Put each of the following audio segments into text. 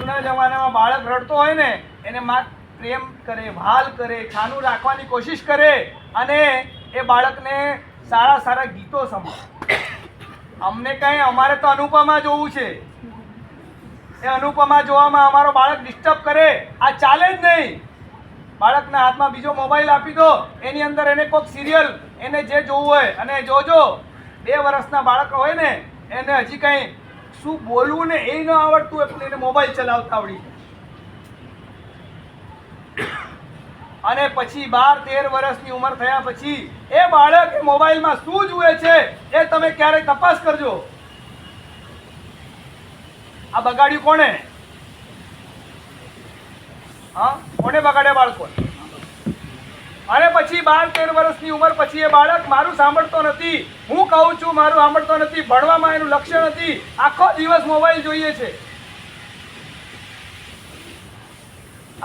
જૂના જમાનામાં બાળક રડતો હોય ને એને માં પ્રેમ કરે, ભાલ કરે, છાનું રાખવાની કોશિશ કરે અને એ બાળકને સારા સારા ગીતો સંભળાવે. અમને કંઈ, અમારે તો અનુપમા જોવું છે. એ અનુપમા જોવામાં અમારો બાળક ડિસ્ટર્બ કરે, આ ચાલે જ નહીં. બાળકના હાથમાં બીજો મોબાઈલ આપી દો, એની અંદર એને કોઈક સિરિયલ એને જે જોવું હોય અને જોજો. 2 વર્ષના બાળક હોય ને એને હજી કંઈ શું બોલવું ને એ ન આવડતું એટલે એને મોબાઈલ ચલાવતા આવડી જાય. અને પછી 12-13 વર્ષની ઉંમર થયા પછી એ બાળક એ મોબાઈલમાં શું જુએ છે એ તમે ક્યારેય તપાસ કરજો. આ બગાડ્યું કોણે? હા, કોને બગાડ્યા બાળકો? અને પછી 12-13 વર્ષની ઉંમર પછી એ બાળક મારું સાંભળતો નથી, હું કહું છું મારું સાંભળતો નથી, ભણવામાં એનું લક્ષ્ય નથી, આખો દિવસ મોબાઈલ જોઈએ છે.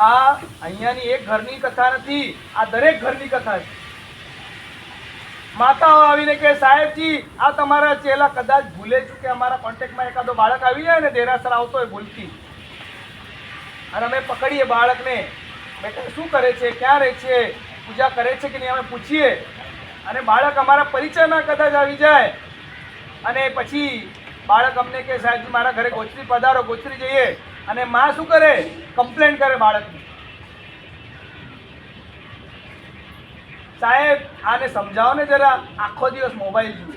આ અહીંયાની એક ઘરની કથા નથી, આ દરેક ઘરની કથા છે. માતાઓ આવીને કે સાહેબજી આ તમારા ચેલા કદાચ ભૂલે છે કે અમારા કોન્ટેક્ટમાં એકાદો બાળક આવી જાય ને દેરાસર આવતો હોય ભૂલથી, અને અમે પકડીએ બાળકને, બેટા શું કરે છે, ક્યાં રહે છે, પૂજા કરે છે કે નહીં, અમે પૂછીએ અને બાળક અમારા પરિચયમાં કદાચ આવી જાય અને પછી બાળક અમને કે સાહેબજી મારા ઘરે ગોચરી પધારો, ગોચરી જઈએ અને માં શું કરે? કમ્પ્લેન કરે બાળકની. સાહેબ આને સમજાવો ને જરા, આખો દિવસ મોબાઈલ જુએ,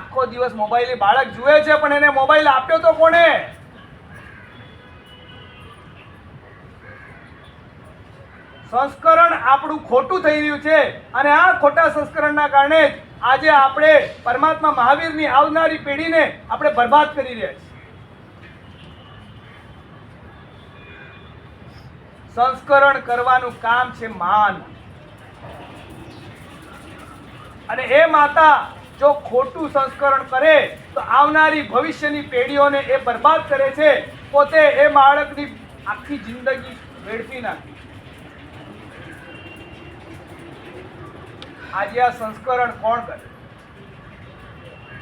આખો દિવસ મોબાઈલ બાળક જુએ છે પણ એને મોબાઈલ આપ્યો તો કોને? સંસ્કરણ આપણું ખોટું થઈ રહ્યું છે અને આ ખોટા સંસ્કરણના કારણે જ આજે આપણે પરમાત્મા મહાવીરની આવનારી પેઢીને આપણે બરબાદ કરી રહ્યા છીએ. સંસ્કરણ કરવાનું કામ છે માન, અને એ માતા જો ખોટું સંસ્કરણ કરે તો આવનારી ભવિષ્યની પેઢીઓને એ બરબાદ કરે છે, પોતે એ બાળકની આખી જિંદગી વેડફી નાખી. આજે આ સંસ્કરણ કોણ કરે?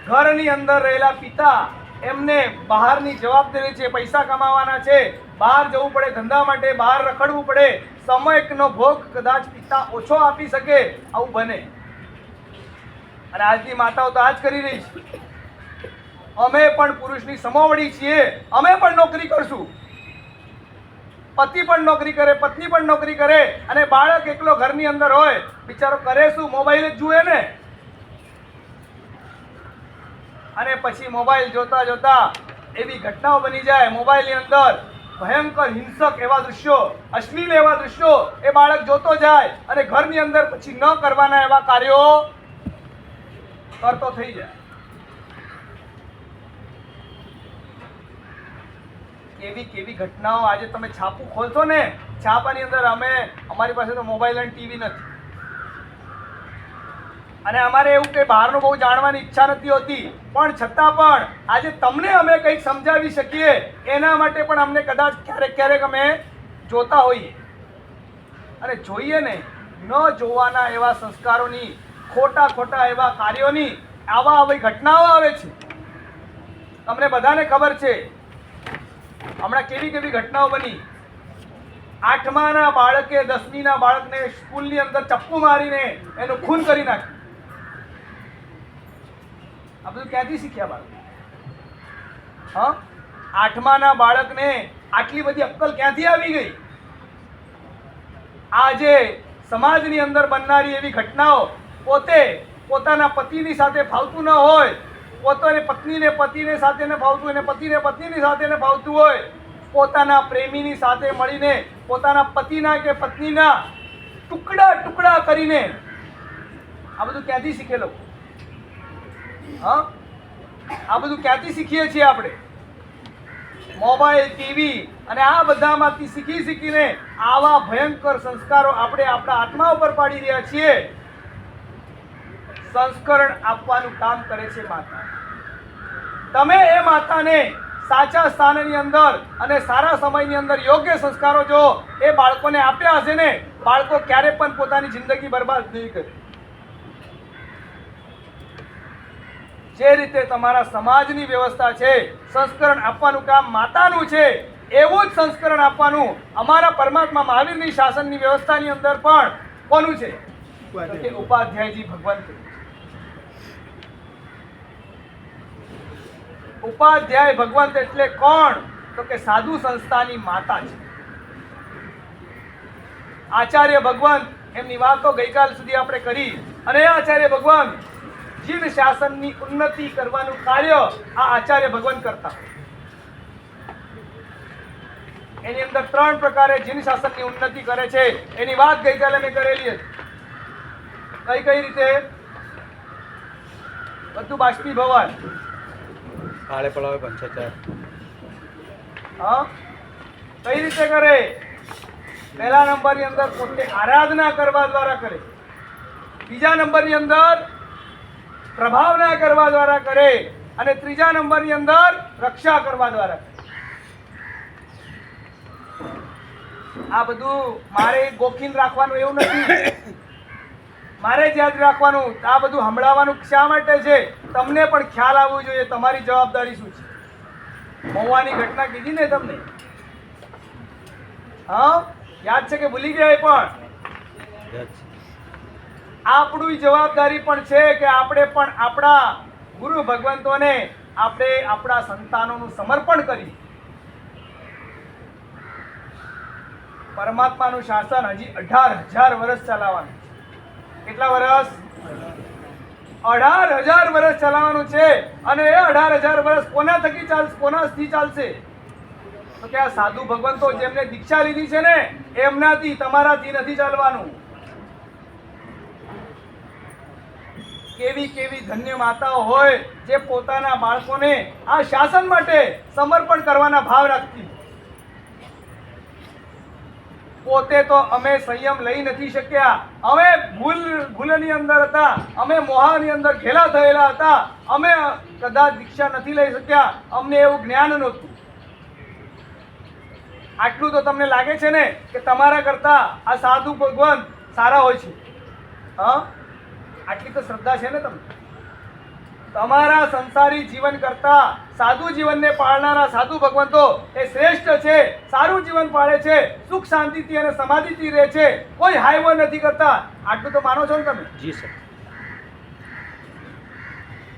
ઘરની અંદર રહેલા પિતા, એમને બહારની જવાબદારી છે, પૈસા કમાવાના છે, બહાર જવું પડે ધંધા માટે, બહાર રખડવું પડે, સમયનો ભોગ કદાચ પિતા ઓછો આપી શકે, આવું બને. અને આજની માતાઓ તો આ જ કરી રહી છે. અમે પણ પુરુષની સમોવડી છીએ, અમે પણ નોકરી કરશું, પતિ પણ નોકરી કરે, પત્ની પણ નોકરી કરે અને બાળક એકલો ઘરની અંદર હોય, બિચારો કરે શું? મોબાઈલ જ જુએ ને. અને પછી મોબાઈલ જોતા જોતા એવી ઘટનાઓ બની જાય, મોબાઈલની અંદર ભયંકર હિંસક એવા દૃશ્યો, અશ્લીલ એવા દૃશ્યો એ બાળક જોતો જાય અને ઘરની અંદર પછી ન કરવાના એવા કાર્યો કરતો થઈ જાય. કેવી કેવી ઘટનાઓ! આજે તમે છાપું ખોલશો ને, છાપાની અંદર અમારી પાસે તો મોબાઈલ અને ટીવી નથી, અને અમારે એવું કે બહારનું બહુ જાણવાની ઈચ્છા નથી હોતી, પણ છતાં પણ આજે તમને અમે કંઈક સમજાવી શકીએ એના માટે પણ અમને કદાચ ક્યારેક ક્યારેક અમે જોતા હોઈએ. અને જોઈએ ને, ન જોવાના એવા સંસ્કારોની, ખોટા ખોટા એવા કાર્યોની આવી ઘટનાઓ આવે છે. તમને બધાને ખબર છે હમણાં કેવી કેવી ઘટનાઓ બની. 8માના બાળકે 10મીના બાળકને સ્કૂલની અંદર ચપ્પુ મારીને એનું ખૂન કરી નાખ્યું. આ બધું ક્યાંથી શીખ્યા બાળક? હા, 8માના બાળકને આટલી બધી અક્કલ ક્યાંથી આવી ગઈ? આજે સમાજની અંદર બનનારી એવી ઘટનાઓ, પોતે પોતાના પતિની સાથે ફાવતું ન હોય, પોતાની પત્નીને પતિને સાથે ન ફાવતું, એને પતિને પત્નીની સાથે ન ફાવતું હોય, પોતાના પ્રેમીની સાથે મળીને પોતાના પતિના કે પત્નીના ટુકડા ટુકડા કરીને, આ બધું ક્યાંથી શીખેલો? હા, આ બધું ક્યાંથી શીખીએ છીએ આપણે? મોબાઈલ, ટીવી અને આ બધામાંથી શીખી શીખીને આવા ભયંકર સંસ્કારો આપણે આપણા આત્મા ઉપર પાડી રહ્યા છીએ. સંસ્કરણ આપવાનું કામ કરે છે માતા. તમે એ માતાને સાચા સ્થાનની અંદર અને સારા સમયની અંદર યોગ્ય સંસ્કારો જો એ બાળકોને આપ્યા હશે ને, બાળકો ક્યારે પણ પોતાની જિંદગી બરબાદ નહીં કરે. જે રીતે તમારા સમાજની વ્યવસ્થા છે, સંસ્કરણ આપવાનું કામ માતાનું છે, એવું જ સંસ્કરણ આપવાનું અમારા પરમાત્મા મહાવીરની શાસનની વ્યવસ્થાની અંદર પણ કોનું છે? તો કે ઉપાધ્યાયજી ભગવંત. ઉપાધ્યાય ભગવંત એટલે કોણ? તો કે સાધુ સંસ્થાની માતા છે. આચાર્ય ભગવંત એમની વાતો ગઈકાલ સુધી આપણે કરી, અને આચાર્ય ભગવંત જીન શાસનની ઉન્નતિ કરવાનું કાર્ય આ આચાર્ય ભગવંત કરતા. એની અંદર 3 પ્રકારે જીન શાસનની ઉન્નતિ કરે છે. એની વાત ગઈકાલે મેં કરેલી હતી. કઈ રીતે? બધું બાષ્પીભવન, આળે પડાવે પંચાયત. હા, કઈ રીતે કરે? પહેલા નંબરની અંદર પોતે આરાધના કરવા દ્વારા કરે. બીજા નંબરની અંદર પ્રભાવના કરવા દ્વારા કરે, અને ત્રીજા નંબરની અંદર રક્ષા કરવા દ્વારા કરે. આ બધું મારે ગોખીને રાખવાનું એવું નથી, મારે જ યાદ રાખવાનું. આ બધું સંભળાવવાનું શા માટે છે? તમને પણ ખ્યાલ આવવો જોઈએ તમારી જવાબદારી શું છે. મહુવાની ઘટના કીધી ને તમને, હા યાદ છે કે ભૂલી ગયા? પણ આપણું જવાબદારી પણ છે કે આપણે પણ આપણા ગુરુ ભગવંતોને આપણે આપણા સંતાનોનું સમર્પણ કરી. પરમાત્માનું શાસન હજી 18,000 વર્ષ ચલાવવાનું. કેટલા વર્ષ? 18,000 વર્ષ ચલાવવાનું છે. અને એ 18,000 વર્ષ કોના થકી ચાલશે? કોનાથી ચાલશે? તો કે આ સાધુ ભગવંતો જેમને દીક્ષા લીધી છે ને એમનાથી, તમારાથી નથી ચાલવાનું. કેવી કેવી ધન્ય માતાઓ હોય જે પોતાના બાળકોને આ શાસન માટે સમર્પણ કરવાના ભાવ રાખતી. પોતે તો અમે સંયમ લઈ નથી શક્યા, અમે ભૂલની અંદર હતા, અમે મોહાની અંદર ઘેલા થયેલા હતા, અમે કદાચ દીક્ષા નથી લઈ શક્યા, અમને એવું જ્ઞાન નહોતું. આટલું તો તમને લાગે છે ને કે તમારા કરતા આ સાધુ ભગવાન સારા હોય છે? હા, આટલી તો શ્રદ્ધા છે ને તમને? તમારા સંસારી જીવન કરતા સાધુ જીવનને પાળનારા સાધુ ભગવંતો એ શ્રેષ્ઠ છે, સારું જીવન પાળે છે, સુખ શાંતિથી અને સમાધિથી રહે છે, કોઈ હાઈવો નથી કરતા. આટલું તો માનો છો ને તમે? જી સર.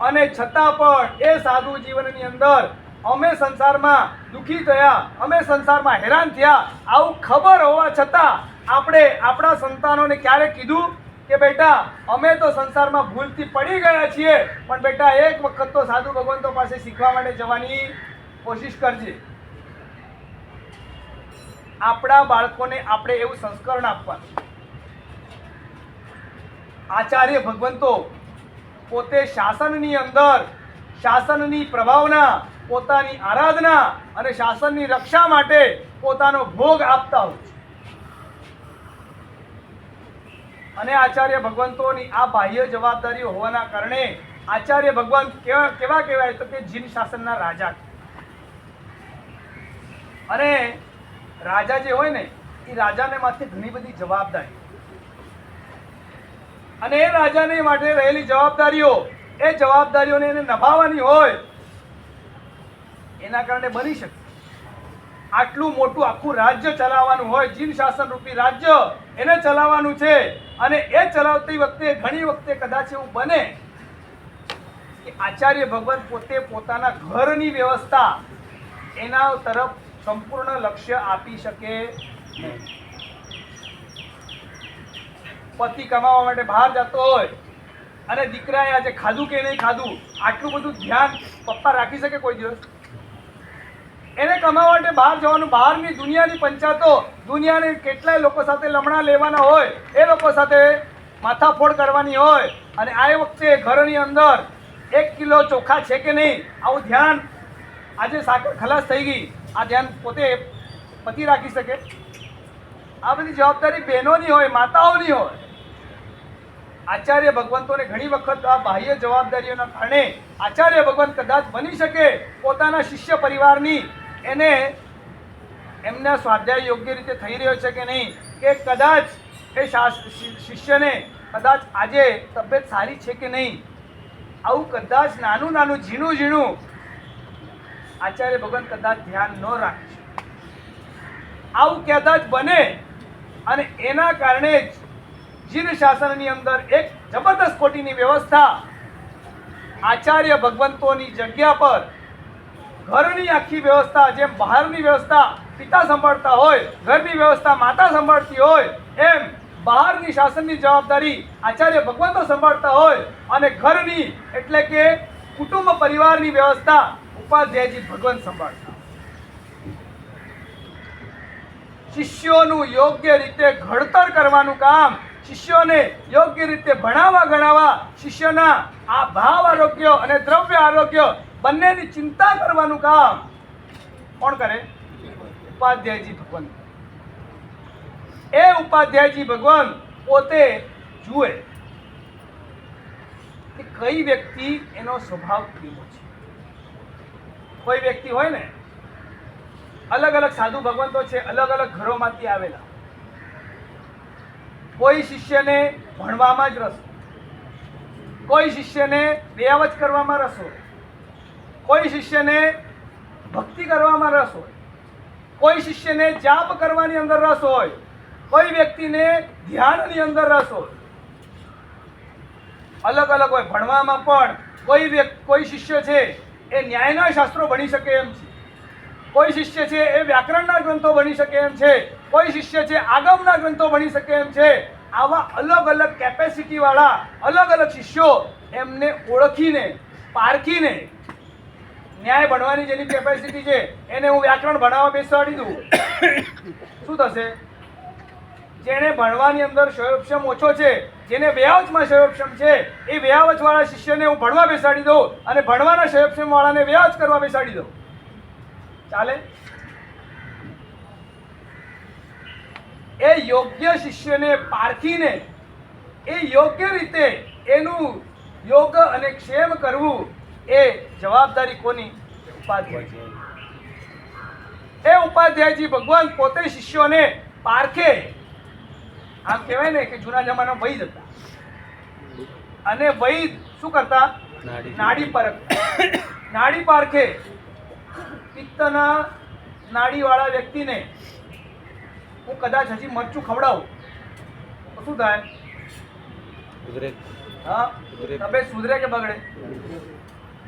અને છતાં પણ એ સાધુ જીવનની અંદર અમે સંસારમાં દુઃખી થયા, અમે સંસારમાં હેરાન થયા, આવું ખબર હોવા છતાં આપણે આપણા સંતાનોને ક્યારે કીધું કે બેટા અમે તો સંસારમાં ભૂલથી પડી ગયા છીએ, પણ બેટા એક વખત તો સાધુ ભગવંતો પાસે શીખવા માટે જવાની કોશિશ કરજે. આપણા બાળકોને આપણે એવું સંસ્કરણ આપવાનું. આચાર્ય ભગવંતો પોતે શાસનની અંદર શાસનની પ્રભાવના, પોતાની આરાધના અને શાસનની રક્ષા માટે પોતાનો ભોગ આપતા હોય છે. અને આચાર્ય ભગવંતોની આ બાહ્ય જવાબદારીઓ હોવાના કારણે આચાર્ય ભગવંત કેવા કહેવાય? તો કે જીન શાસનના રાજા. અને રાજા જે હોય ને એ રાજાને માથે ઘણી બધી જવાબદારી, અને એ રાજાને માટે રહેલી જવાબદારીઓ, એ જવાબદારીઓને એને નિભાવવાની હોય, એના કારણે બની શકે. આટલું મોટું આખું રાજ્ય ચલાવવાનું હોય, જીન શાસન રૂપી રાજ્ય એને ચલાવવાનું છે, અને એ ચલાવતી વખતે ઘણી વખતે કદાચ એવું બને કે આચાર્ય ભગવંત પોતે પોતાના ઘરની વ્યવસ્થા એના તરફ સંપૂર્ણ લક્ષ્ય આપી શકે નહીં. પતિ કમાવા માટે બહાર જતો હોય અને દીકરાએ આજે ખાધું કે નહીં ખાધું આટલું બધું ધ્યાન પપ્પા રાખી શકે કોઈ દિવસ? એને કમાવા માટે બહાર જવાનું, બહારની દુનિયાની પંચાયતો, દુનિયાને કેટલાય લોકો સાથે લમણા લેવાના હોય, એ લોકો સાથે માથાફોડ કરવાની હોય, અને આ વખતે ઘરની અંદર 1 કિલો ચોખા છે કે નહીં આવું ધ્યાન, આજે સાકર ખલાસ થઈ ગઈ, આ ધ્યાન પોતે પતિ રાખી શકે? આ બધી જવાબદારી બહેનોની હોય, માતાઓની હોય. આચાર્ય ભગવંતોને ઘણી વખત આ બાહ્ય જવાબદારીઓના કારણે આચાર્ય ભગવંત કદાચ બની શકે પોતાના શિષ્ય પરિવારની એને એમના સ્વાધ્યાય યોગ્ય રીતે થઈ રહ્યો છે કે નહીં, કે કદાચ એ શિષ્યને કદાચ આજે તબિયત સારી છે કે નહીં, આવું કદાચ નાનું નાનું ઝીણું ઝીણું આચાર્ય ભગવાન કદાચ ધ્યાન ન રાખે, આવું કદાચ બને અને એના કારણે જ જીન શાસનની અંદર એક જબરદસ્ત કોટીની વ્યવસ્થા આચાર્ય ભગવંતોની જગ્યા પર ઘરની આખી વ્યવસ્થા, જેમ બહારની વ્યવસ્થા પિતા સંભાળતા હોય, ઘરની વ્યવસ્થા માતા સંભાળતી હોય, એમ બહારની શાસનની જવાબદારી આચાર્ય ભગવંતો સંભાળતા હોય અને ઘરની એટલે કે કુટુંબ પરિવારની વ્યવસ્થા ઉપાધ્યાયજી ભગવંત સંભાળતા. શિષ્યોનું યોગ્ય રીતે ઘડતર કરવાનું કામ, શિષ્યોને યોગ્ય રીતે ભણાવવા ગણાવવા, શિષ્યના આ ભાવ આરોગ્ય અને દ્રવ્ય આરોગ્ય બંનેની ચિંતા કરવાનું કામ કોણ કરે? ઉપાધ્યાયજી ભગવંત. એ ઉપાધ્યાયજી ભગવાન પોતે જુએ કે કઈ વ્યક્તિ એનો સ્વભાવ કેવો છે. કોઈ વ્યક્તિ હોય ને, અલગ અલગ સાધુ ભગવંતો છે, અલગ અલગ ઘરોમાંથી આવેલા. કોઈ શિષ્યને ભણવામાં જ રસ હોય, કોઈ શિષ્યને વ્યાવચ કરવામાં રસ હોય, કોઈ શિષ્યને ભક્તિ કરવામાં રસ હોય, કોઈ શિષ્યને જાપ કરવાની અંદર રસ હોય, કોઈ વ્યક્તિને ધ્યાનની અંદર રસ હોય. અલગ અલગ હોય. ભણવામાં પણ કોઈ શિષ્ય છે એ ન્યાયના શાસ્ત્રો ભણી શકે એમ છે, કોઈ શિષ્ય છે એ વ્યાકરણના ગ્રંથો ભણી શકે એમ છે, કોઈ શિષ્ય છે આગમના ગ્રંથો ભણી શકે એમ છે. આવા અલગ અલગ કેપેસિટી વાળા અલગ અલગ શિષ્યો, એમને ઓળખીને પારખીને, ન્યાય ભણવાની જેની કેપેસિટી છે એને હું વ્યાકરણ ભણાવવા બેસાડી દઉં, શું થશે? જેને ભણવાની અંદર શયોપક્ષમ ઓછો છે, જેને વ્યાવચમાં શયોપક્ષમ છે, એ વ્યાવચ વાળા શિષ્યને હું ભણવા બેસાડી દઉં અને ભણવાના શયોપક્ષમ વાળાને વ્યાવચ કરવા બેસાડી દઉં. ચાલે? એ યોગ્ય શિષ્યને પારખીને એ યોગ્ય રીતે એનું યોગ અને ક્ષેમ કરવું એ જવાબદારી કોની? ઉપાધ્યાય. એ ઉપાધ્યાયજી ભગવાન પોતે શિષ્યોને પારખે. આમ કહેવાય ને કે જૂના જમાનામાં વૈદ હતા, અને વૈદ શું કરતા? નાડી પારખતા. નાડી પારખે. પિત્તના નાડીવાળા વ્યક્તિને હું કદાચ હજી મરચું ખવડાવું તો શું થાય? હા, તબિયત સુધરે કે બગડે?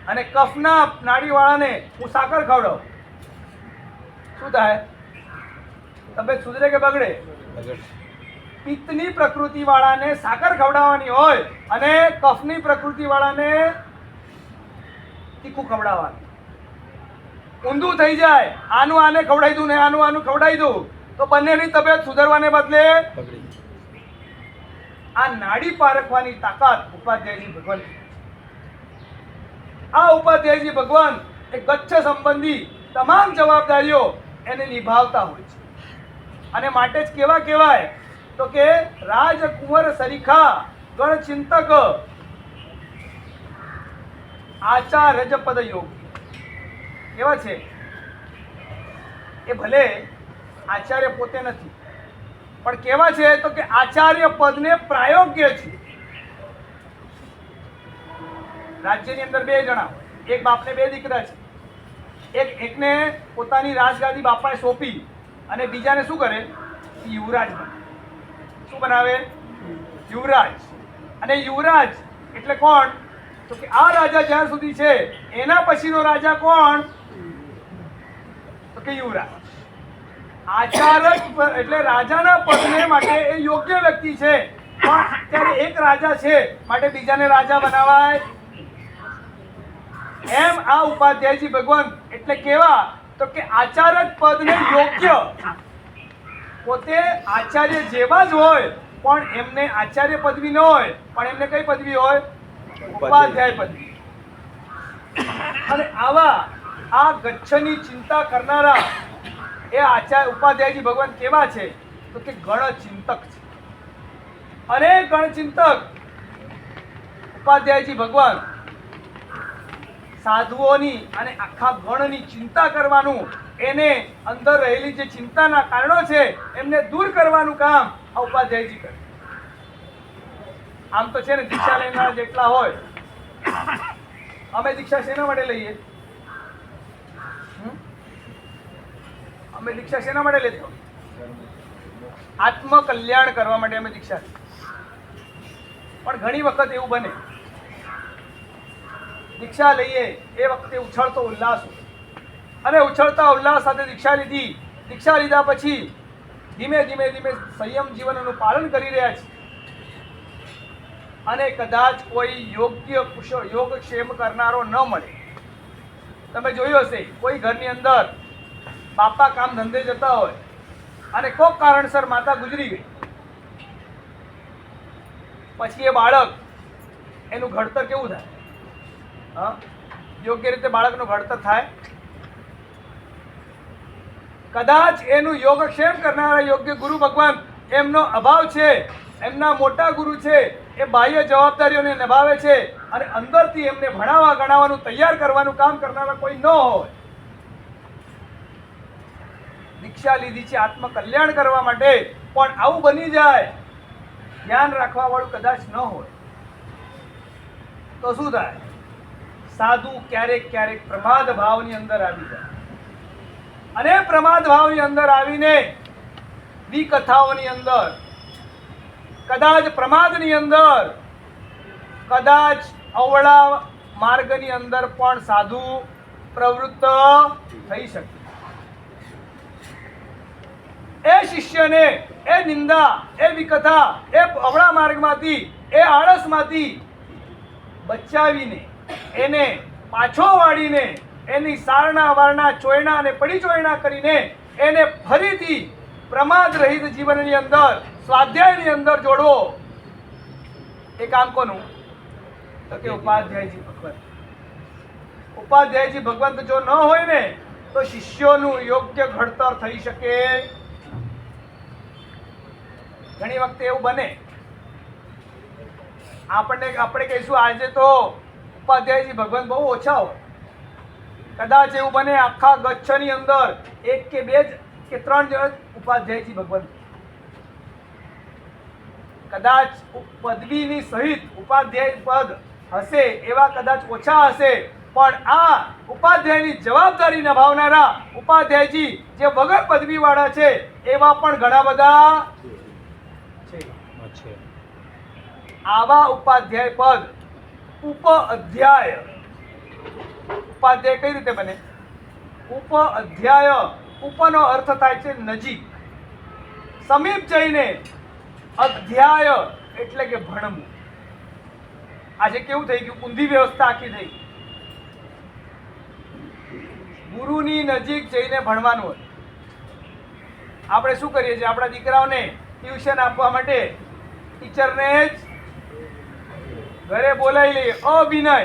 અને કફના નાડીવાળાને હું સાકર ખવડાવું, શું થાય? તબિયત સુધરે કે બગડે? પિત્તની પ્રકૃતિ વાળાને સાકર ખવડાવવાની હોય અને કફની પ્રકૃતિ વાળાને તીખું ખવડાવવાનું. ઊંધું થઈ જાય, આનું આને ખવડાવી દઉં ને આનું આનું ખવડાવી દઉં તો બંનેની તબિયત સુધરવાને બદલે આ નાડી પારખવાની તાકાત ઉપાધ્યાયજી ભગવાન. આ ઉપાધ્યાયજી ભગવાન એ ગચ્છ સંબંધી તમામ જવાબદારીઓ એને નિભાવતા હોય છે. અને માટે જ કેવા કહેવાય તો કે રાજકુંવર સરીખા ગણ ચિંતક આચાર્યપદ યોગી. કેવા છે એ? ભલે આચાર્ય પોતે નથી, પણ કેવા છે તો કે આચાર્ય પદને પ્રાયોગ્ય છે. રાજ્યની અંદર બે જણા, એક બાપને બે દીકરા છે. એકને પોતાની રાજગાદી બાપાએ સોંપી અને બીજાને શું કરે? યુવરાજ બનાવે. શું બનાવે? યુવરાજ. અને યુવરાજ એટલે કોણ? તો કે આ રાજા જ્યાં સુધી છે એના પછીનો રાજા કોણ? તો કે યુવરાજ. આચાર્ય એટલે રાજાના પદને માટે એ યોગ્ય વ્યક્તિ છે, પણ અત્યારે એક રાજા છે માટે બીજાને રાજા બનાવાય એમ આ ઉપાધ્યાયજી ભગવાન એટલે કેવા તો કે આચાર્ય પદને યોગ્ય. પોતે આચાર્ય જેવા જ હોય પણ એમને આચાર્ય પદવી ન હોય, પણ એમને કઈ પદવી હોય? ઉપાધ્યાય પદવી. અને આવા આ ગચ્છની ચિંતા કરનારા એ ઉપાધ્યાયજી ભગવાન કેવા છે તો કે ગણચિંતક છે. અને ગણચિંતક ઉપાધ્યાયજી ભગવાન સાધુઓની અને આખા ગણની ચિંતા કરવાનું, એને અંદર રહેલી જે ચિંતાના કારણો છે એમને દૂર કરવાનું કામ આ ઉપાધ્યાયજી કરે. આમ તો છે ને દીક્ષા લેનારા જેટલા હોય અમે દીક્ષા શેના માટે લઈએ? અમે દીક્ષા શેના માટે લેતો? આત્મકલ્યાણ કરવા માટે અમે દીક્ષા લઈએ. પણ ઘણી વખત એવું બને દીક્ષા લઈએ એ વખતે ઉછળતો ઉલ્લાસ હોય. અને ઉછળતા ઉલ્લાસ સાથે દીક્ષા લીધી. દીક્ષા લીધા પછી ધીમે ધીમે સંયમ જીવનનું પાલન કરી રહ્યા છે અને કદાચ કોઈ યોગ્ય કુશળ યોગક્ષેમ કરનારો ન મળે. તમે જોયું હશે કોઈ ઘરની અંદર બાપા કામ ધંધે જતા હોય અને કોઈક કારણસર માતા ગુજરી ગઈ, પછી એ બાળક એનું ઘડતર કેવું થાય? હા, યોગ્ય રીતે બાળકનું ઘડતર થાય? કદાચ એનું યોગક્ષેમ કરનારા યોગ્ય ગુરુ ભગવાન એમનો અભાવ છે, એમના મોટા ગુરુ છે, એ બાહ્ય જવાબદારીઓને નિભાવે છે અને અંદરથી એમને ભણાવવા ગણાવવાનું તૈયાર કરવાનું કામ કરનારા કોઈ ન હોય. દીક્ષા લીધી છે આત્મકલ્યાણ કરવા માટે, પણ આવું બની જાય ધ્યાન રાખવા વાળું કદાચ ન હોય તો શું થાય? સાધુ ક્યારેક ક્યારેક પ્રમાદ ભાવની અંદર આવી જાય અને પ્રમાદ ભાવની અંદર આવીને વિકથાઓની અંદર કદાચ પ્રમાદની અંદર કદાચ અવળા માર્ગની અંદર પણ સાધુ પ્રવૃત્ત થઈ શકે. એ શિષ્યને એ નિંદા, એ વિકથા, એ અવળા માર્ગમાંથી, એ આળસમાંથી બચાવીને એને પાછો વાળીને એની સારણા વારણા ચોયણા અને પડી ચોયણા કરીને એને ફરીથી પ્રમાદ રહિત જીવનની અંદર સ્વાધ્યાયની અંદર જોડવો. એ કામ કોનું? તો કે ઉપાધ્યાયજી ભગવંત. ઉપાધ્યાયજી ભગવંત જો ન હોય ને તો શિષ્યોનું યોગ્ય ઘડતર થઈ શકે. ઘણી વખતે એવું બને આપણે કહીશું આજે તો ઉપાધ્યાયજી ભગવંત બહુ ઓછા હોય. કદાચ એવું બને આખા ગચ્છની અંદર એક કે બે કે ત્રણ જણ ઉપાધ્યાયજી ભગવંત. કદાચ પદવીની સહિત ઉપાધ્યાય પદ હશે એવા કદાચ ઓછા હશે, પણ આ ઉપાધ્યાયની જવાબદારી નિભાવનારા ઉપાધ્યાયજી જે વગર પદવી વાળા છે એવા પણ ઘણા બધા છે. આવા ઉપાધ્યાય પદ ઉપ-અધ્યાય. ઉપાધ્યાય કઈ રીતે બને? ઉપ-અધ્યાય. ઉપનો અર્થ થાય છે નજીક, સમીપ જઈને. અધ્યાય એટલે કે ભણવું. આજે કેવું થઈ ગયું? ઊંધી વ્યવસ્થા આખી થઈ. ગુરુની નજીક જઈને ભણવાનું હોય. આપણે શું કરીએ છીએ? આપણા દીકરાઓને ટ્યુશન આપવા માટે ટીચરને જ ઘરે બોલાવી લઈએ. અવિનય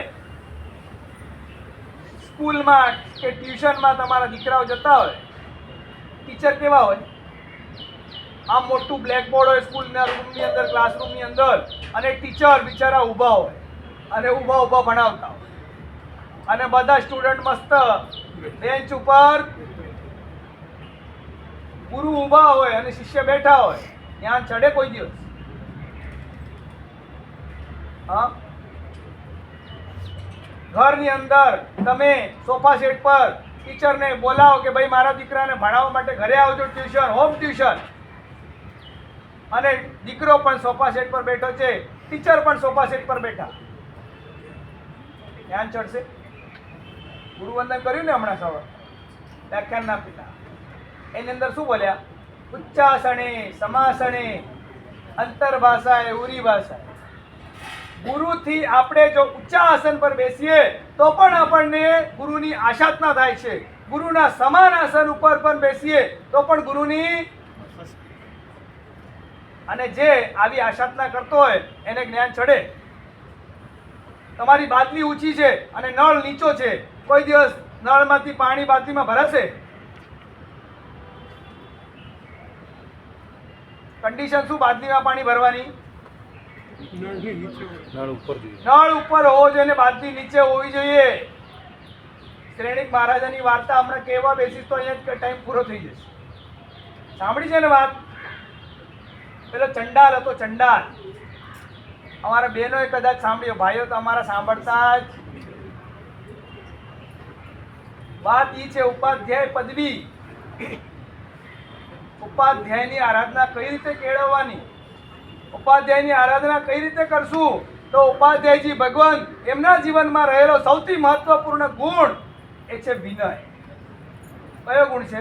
સ્કૂલમાં કે ટ્યુશનમાં તમારા દીકરાઓ જતા હોય, ટીચર કેવા હોય? આમ મોટું બ્લેકબોર્ડ હોય સ્કૂલના રૂમની અંદર, ક્લાસરૂમની અંદર, અને ટીચર બિચારા ઊભા હોય અને ઊભા ભણાવતા હોય અને બધા સ્ટુડન્ટ મસ્ત બેન્ચ ઉપર, ગુરુ ઊભા હોય અને શિષ્ય બેઠા હોય. ત્યાં ચડે કોઈ દિવસ? હા, ઘરની અંદર તમે સોફા સેટ પર ટીચરને બોલાવો કે ભાઈ મારા દીકરાને ભણાવવા માટે ઘરે આવજો, ટ્યુશન, હોમ ટ્યુશન. અને દીકરો પણ સોફા સેટ પર બેઠો છે, ટીચર પણ સોફા સેટ પર બેઠા. ધ્યાન ચડશે? ગુરુવંદન કર્યું ને હમણાં સવાર વ્યાખ્યાનના પિતા, એની અંદર શું બોલ્યા? ઉચ્ચાસણે સમાસણે અંતરભાષાએ ઉરી ભાષાએ. ગુરુથી આપણે જો ઊંચા આસન પર બેસીએ તો પણ આપણને ગુરુની આશાતના થાય છે. ગુરુના સમાન આસન ઉપર પણ બેસીએ તો પણ ગુરુની. અને જે આવી આશાતના કરતો હોય એને જ્ઞાન ચડે. તમારી બાટલી ઊંચી છે અને નળ નીચો છે, કોઈ દિવસ નળમાંથી પાણી બાટલીમાં ભરાશે? કન્ડિશન શું બાટલીમાં પાણી ભરવાની? નળ ઉપર હોવો જોઈએ, બાટલી નીચે હોવી જોઈએ. શ્રેણિક મહારાજાની વાર્તા હમણાં કહેવા બેસીશ તો અહીંયા જ ટાઈમ પૂરો થઈ જશે. સાંભળી છે ને વાત? પેલો ચંડાલ હતો. ચંડાલ અમારા બહેનોએ કદાચ સાંભળ્યો, ભાઈઓ તો અમારા સાંભળતા જ. વાત ઈ છે ઉપાધ્યાય પદવી. ઉપાધ્યાયની આરાધના કઈ રીતે કેળવવાની, ઉપાધ્યાયની આરાધના કઈ રીતે કરશું? તો ઉપાધ્યાયજી ભગવાન એમના જીવનમાં રહેલો સૌથી મહત્વપૂર્ણ ગુણ એ છે વિનય. કયો ગુણ છે?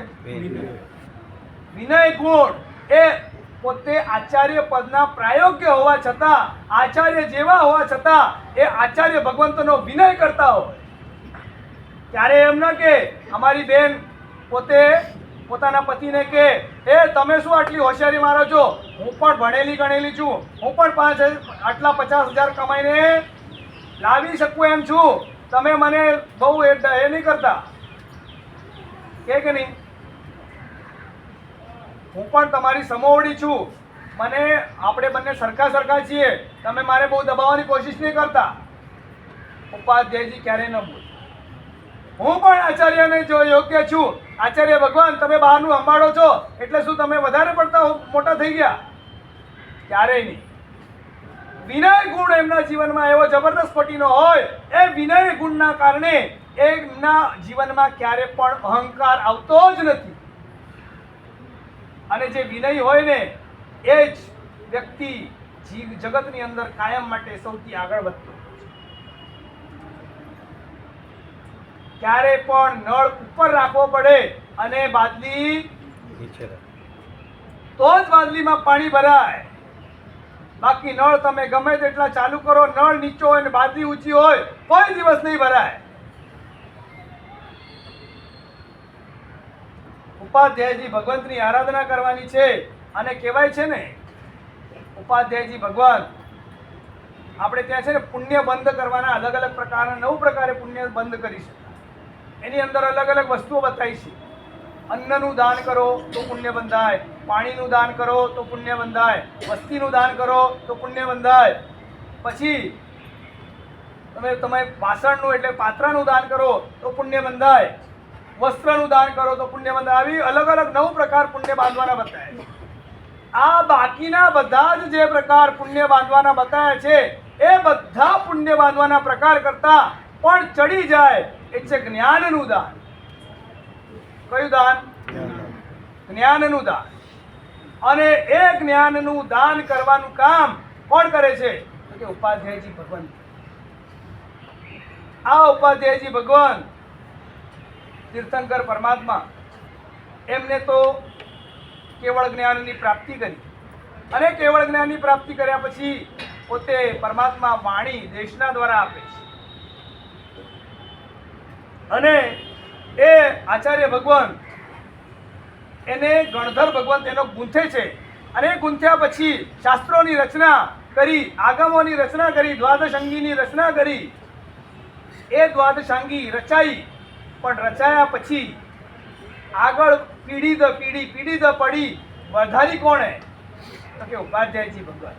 વિનય ગુણ. એ પોતે આચાર્ય પદના પ્રાયોગ્ય હોવા છતાં, આચાર્ય જેવા હોવા છતાં એ આચાર્ય ભગવંતનો વિનય કરતા હોય. ત્યારે એમ ન કે અમારી બેન પોતે પોતાના પતિને કે એ તમે શું આટલી હોશિયારી મારો છો, હું પણ ભણેલી ગણેલી છું, હું પણ આટલા 50,000 કમાઈને લાવી શકું એમ છું, તમે મને બહુ એ નહીં કરતા કે નહીં? હું પણ તમારી સમોવડી છું, મને આપણે બંને સરખા છીએ, તમે મારે બહુ દબાવવાની કોશિશ નહીં કરતા. ઉપાધ્યાયજી ક્યારે ન બોલ. હું પણ આચાર્યને જો યોગ્ય છું. આચાર્ય ભગવાન તમે બહારનું સંભાળો છો એટલે શું તમે વધારે પડતા મોટા થઈ ગયા? ક્યારેય નહીં. વિનય ગુણ એમના જીવનમાં એવો જબરદસ્ત પટીનો હોય, એ વિનય ગુણના કારણે એમના જીવનમાં ક્યારે પણ અહંકાર આવતો જ નથી. અને જે વિનય હોય ને એ જ વ્યક્તિ જગતની અંદર કાયમ માટે સૌથી આગળ વધતો. ક્યારે પણ નળ ઉપર રાખવો પડે અને બાદલી નીચે તો જ બાદલીમાં પાણી ભરાય. બાકી નળ તમે ગમે તેટલા ચાલુ કરો, નળ નીચો હોય ને બાદલી ઊંચી હોય, કોઈ દિવસ નહીં ભરાય. ઉપાધ્યાયજી ભગવંતની આરાધના કરવાની છે. અને કહેવાય છે ને ઉપાધ્યાયજી ભગવાન આપણે ત્યાં છે ને પુણ્ય બંધ કરવાના અલગ અલગ પ્રકારના 9 પ્રકારે પુણ્ય બંધ કરી છે. એની અંદર અલગ અલગ વસ્તુઓ બતાવી છે. અન્નનું દાન કરો તો પુણ્ય બંધાય, પાણીનું દાન કરો તો પુણ્ય બંધાય, વસ્તીનું દાન કરો તો પુણ્ય બંધાય. પછી તમે વાસણનું એટલે પાત્રનું દાન કરો તો પુણ્ય બંધાય, વસ્ત્રનું દાન કરો તો પુણ્ય બંધાય. આવી અલગ અલગ 9 પ્રકાર પુણ્ય બાંધવાના બતાવ્યા. આ બાકીના બધા જ જે પ્રકાર પુણ્ય બાંધવાના બતાવ્યા છે એ બધા પુણ્ય બાંધવાના પ્રકાર કરતા પણ ચડી જાય એ છે જ્ઞાનનું દાન. કયું દાન? જ્ઞાનનું દાન. અને એ જ્ઞાનનું દાન કરવાનું કામ કોણ કરે છે? તો કે ઉપાધ્યાયજી ભગવાન. આ ઉપાધ્યાયજી ભગવાન તીર્થંકર પરમાત્મા એમને તો કેવળ જ્ઞાનની પ્રાપ્તિ કરી, અને કેવળ જ્ઞાનની પ્રાપ્તિ કર્યા પછી પોતે પરમાત્મા વાણી દેશના દ્વારા આપે છે. અને એ આચાર્ય ભગવાન એને ગણધર ભગવાન એનો ગૂંથે છે. અને ગૂંથ્યા પછી શાસ્ત્રોની રચના કરી, આગમોની રચના કરી, દ્વાદશાંગીની રચના કરી. એ દ્વાદશાંગી રચાઈ, પણ રચાયા પછી આગળ પીડી પડી વધારી કોણે? તો કે ઉપાધ્યાયજી ભગવાન.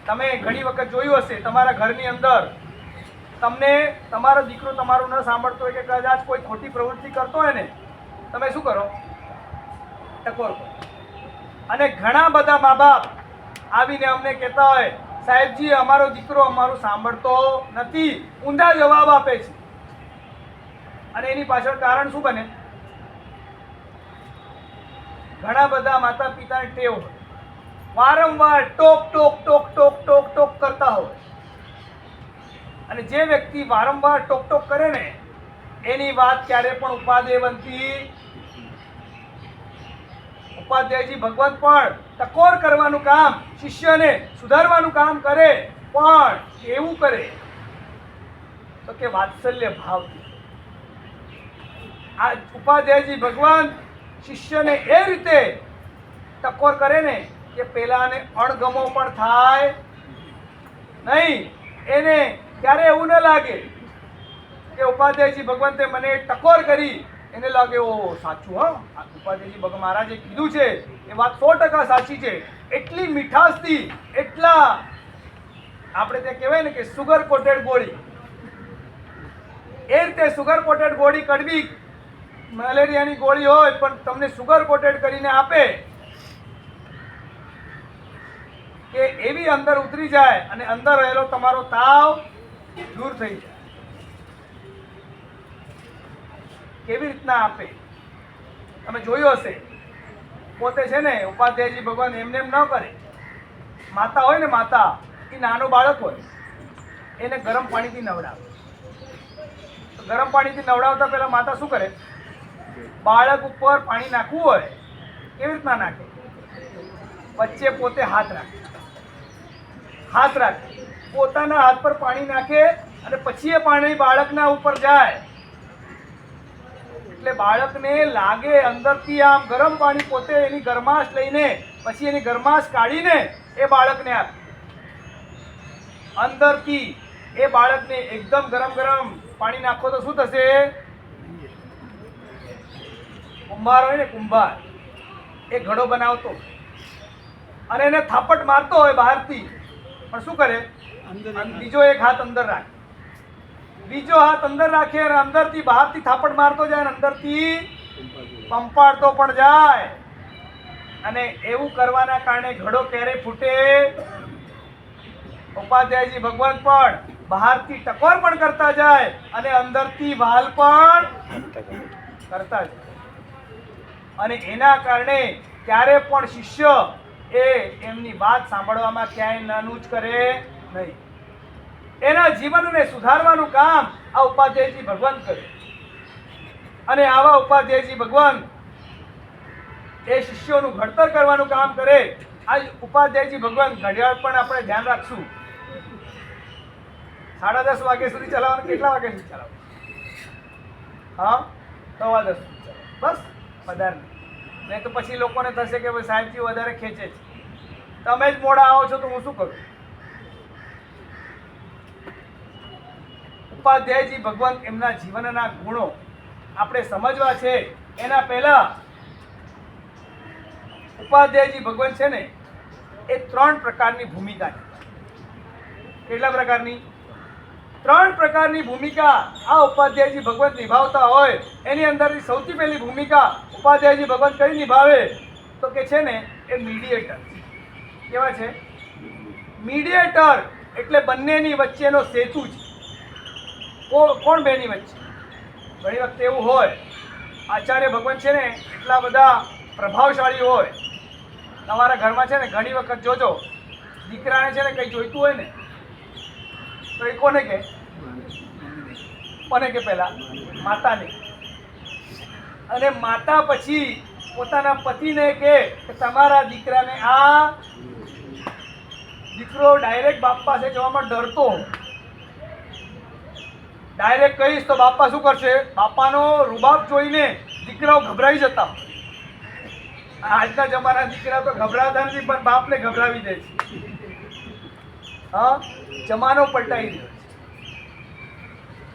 તમે ઘણી વખત જોયું હશે તમારા ઘરની અંદર તમને તમારો દીકરો તમારું ન સાંભળતો હોય કે કદાચ કોઈ ખોટી પ્રવૃત્તિ કરતો હોય ને, તમે શું કરો? ટકોર કરો. અને ઘણા બધા મા બાપ આવીને અમને કહેતા હોય સાહેબજી અમારો દીકરો અમારું સાંભળતો નથી, ઊંધા જવાબ આપે છે. અને એની પાછળ કારણ શું બને? ઘણા બધા માતા પિતાને ટેવ હોય, વારંવાર ટોક કરતા હોય. અને જે વ્યક્તિ વારંવાર ટોક કરે ને એની વાત ક્યારે પણ ઉપાદેય બનતી. ઉપાધ્યાયજી ભગવંત પણ ટકોર કરવાનું કામ, શિષ્યને સુધારવાનું કામ કરે, પણ એવું કરે તો કે વાત્સલ્ય ભાવથી. આ ઉપાધ્યાયજી ભગવાન શિષ્યને એ રીતે ટકોર કરે ને કે પેલાને અણગમો પણ થાય નહીં. એને ક્યારે એવું ન લાગે કે ઉપાધ્યાયજી ભગવંતે મને ટકોર કરી, એને લાગે ઓ સાચું, હા ઉપાધ્યાયજી ભગવાન મહારાજે કીધું છે એ વાત 100% સાચી છે. એટલી મીઠાશથી, એટલા આપણે ત્યાં કહેવાય ને કે સુગર કોટેડ ગોળી, એ રીતે સુગર કોટેડ ગોળી કડવી મલેરિયાની ગોળી હોય પણ તમને સુગર કોટેડ કરીને આપે કે એવી અંદર ઉતરી જાય અને અંદર રહેલો તમારો તાવ દૂર થઈ જાય. કેવી રીતના આપે તમે જોયું હશે. પોતે છે ને ઉપાધ્યાયજી ભગવાન એમને એમ ન કરે. માતા હોય ને, માતા એ નાનું બાળક હોય એને ગરમ પાણીથી નવડાવે. તો ગરમ પાણીથી નવડાવતા પહેલા માતા શું કરે? બાળક ઉપર પાણી નાખવું હોય કેવી રીતના નાખે? વચ્ચે પોતે હાથ રાખે, પોતાના હાથ પર પાણી નાખે અને પછી એ પાણી બાળકના ઉપર જાય. એટલે બાળકને લાગે અંદરથી આમ ગરમ પાણી, પોતે એની ગરમાશ લઈને પછી એની ગરમાશ કાઢીને એ બાળકને આપે. અંદરથી એ બાળકને એકદમ ગરમ પાણી નાખો તો શું થશે? કુંભાર હોય ને, કુંભાર એ ઘડો બનાવતો અને એને થાપટ મારતો હોય બહારથી, પણ શું કરે? બીજો એક હાથ અંદર રાખે, બીજો હાથ અંદર રાખે અને અંદરથી બહારથી થાપટ મારતો જાય અને અંદરથી પંપાડતો પણ જાય. અને એવું કરવાના કારણે ઘડો ક્યારે ફૂટે? ઉપાધ્યાયજી ભગવાન પણ બહારથી ટકોર પણ કરતા જાય અને અંદરથી વહાલ પણ કરતા જાય. અને એના કારણે ક્યારે પણ શિષ્ય એ એમની વાત સાંભળવામાં ક્યાંય નાનું જ કરે નહીં. એના જીવનને સુધારવાનું કામ આ ઉપાધ્યાયજી ભગવાન કરે. અને આવા ઉપાધ્યાયજી ભગવાન એ શિષ્યોનું ઘડતર કરવાનું કામ કરે. આ ઉપાધ્યાયજી ભગવાન ઘડિયાળ પણ આપણે ધ્યાન રાખશું. 10:30 વાગ્યા સુધી ચલાવવાનું. કેટલા વાગ્યા સુધી ચલાવવાનું? હા, 10:15 બસ, વધારે નહીં તો પછી લોકોને થશે કે ભાઈ સાહેબજી વધારે ખેંચે છે, તમે જ મોડા આવો છો તો હું શું કરું? ઉપાધ્યાયજી ભગવાન એમના જીવનના ગુણો આપણે સમજવા છે. એના પહેલા ઉપાધ્યાયજી ભગવાન છે ને એ 3 પ્રકારની ભૂમિકા છે. કેટલા પ્રકારની? 3 પ્રકારની ભૂમિકા આ ઉપાધ્યાયજી ભગવાન નિભાવતા હોય. એની અંદરની સૌથી પહેલી ભૂમિકા ઉપાધ્યાયજી ભગવાન કઈ નિભાવે તો કે છે ને એ મીડિયેટર. કેવા છે? મીડિયેટર એટલે બંનેની વચ્ચેનો સેતુ છે. કોણ બેની વચ્ચે? ઘણી વખત એવું હોય આચાર્ય ભગવાન છે ને એટલા બધા પ્રભાવશાળી હોય. તમારા ઘરમાં છે ને ઘણી વખત જોજો દીકરાને છે ને કંઈ જોઈતું હોય ને તો એ કોને કે? પહેલા માતાને. અને માતા પછી પોતાના પતિને કે તમારા દીકરાને આ દીકરો ડાયરેક્ટ બાપ પાસે જવામાં ડરતો, ડાયરેક્ટ કહીશ તો બાપા શું કરશે? બાપાનો રૂબાબ જોઈને દીકરાઓ ગભરાઈ જતા. આજના જમાના દીકરા તો ગભરાતા નથી પણ બાપને ગભરાવી દે છે. હા, જમાનો પલટાઈ ગયો.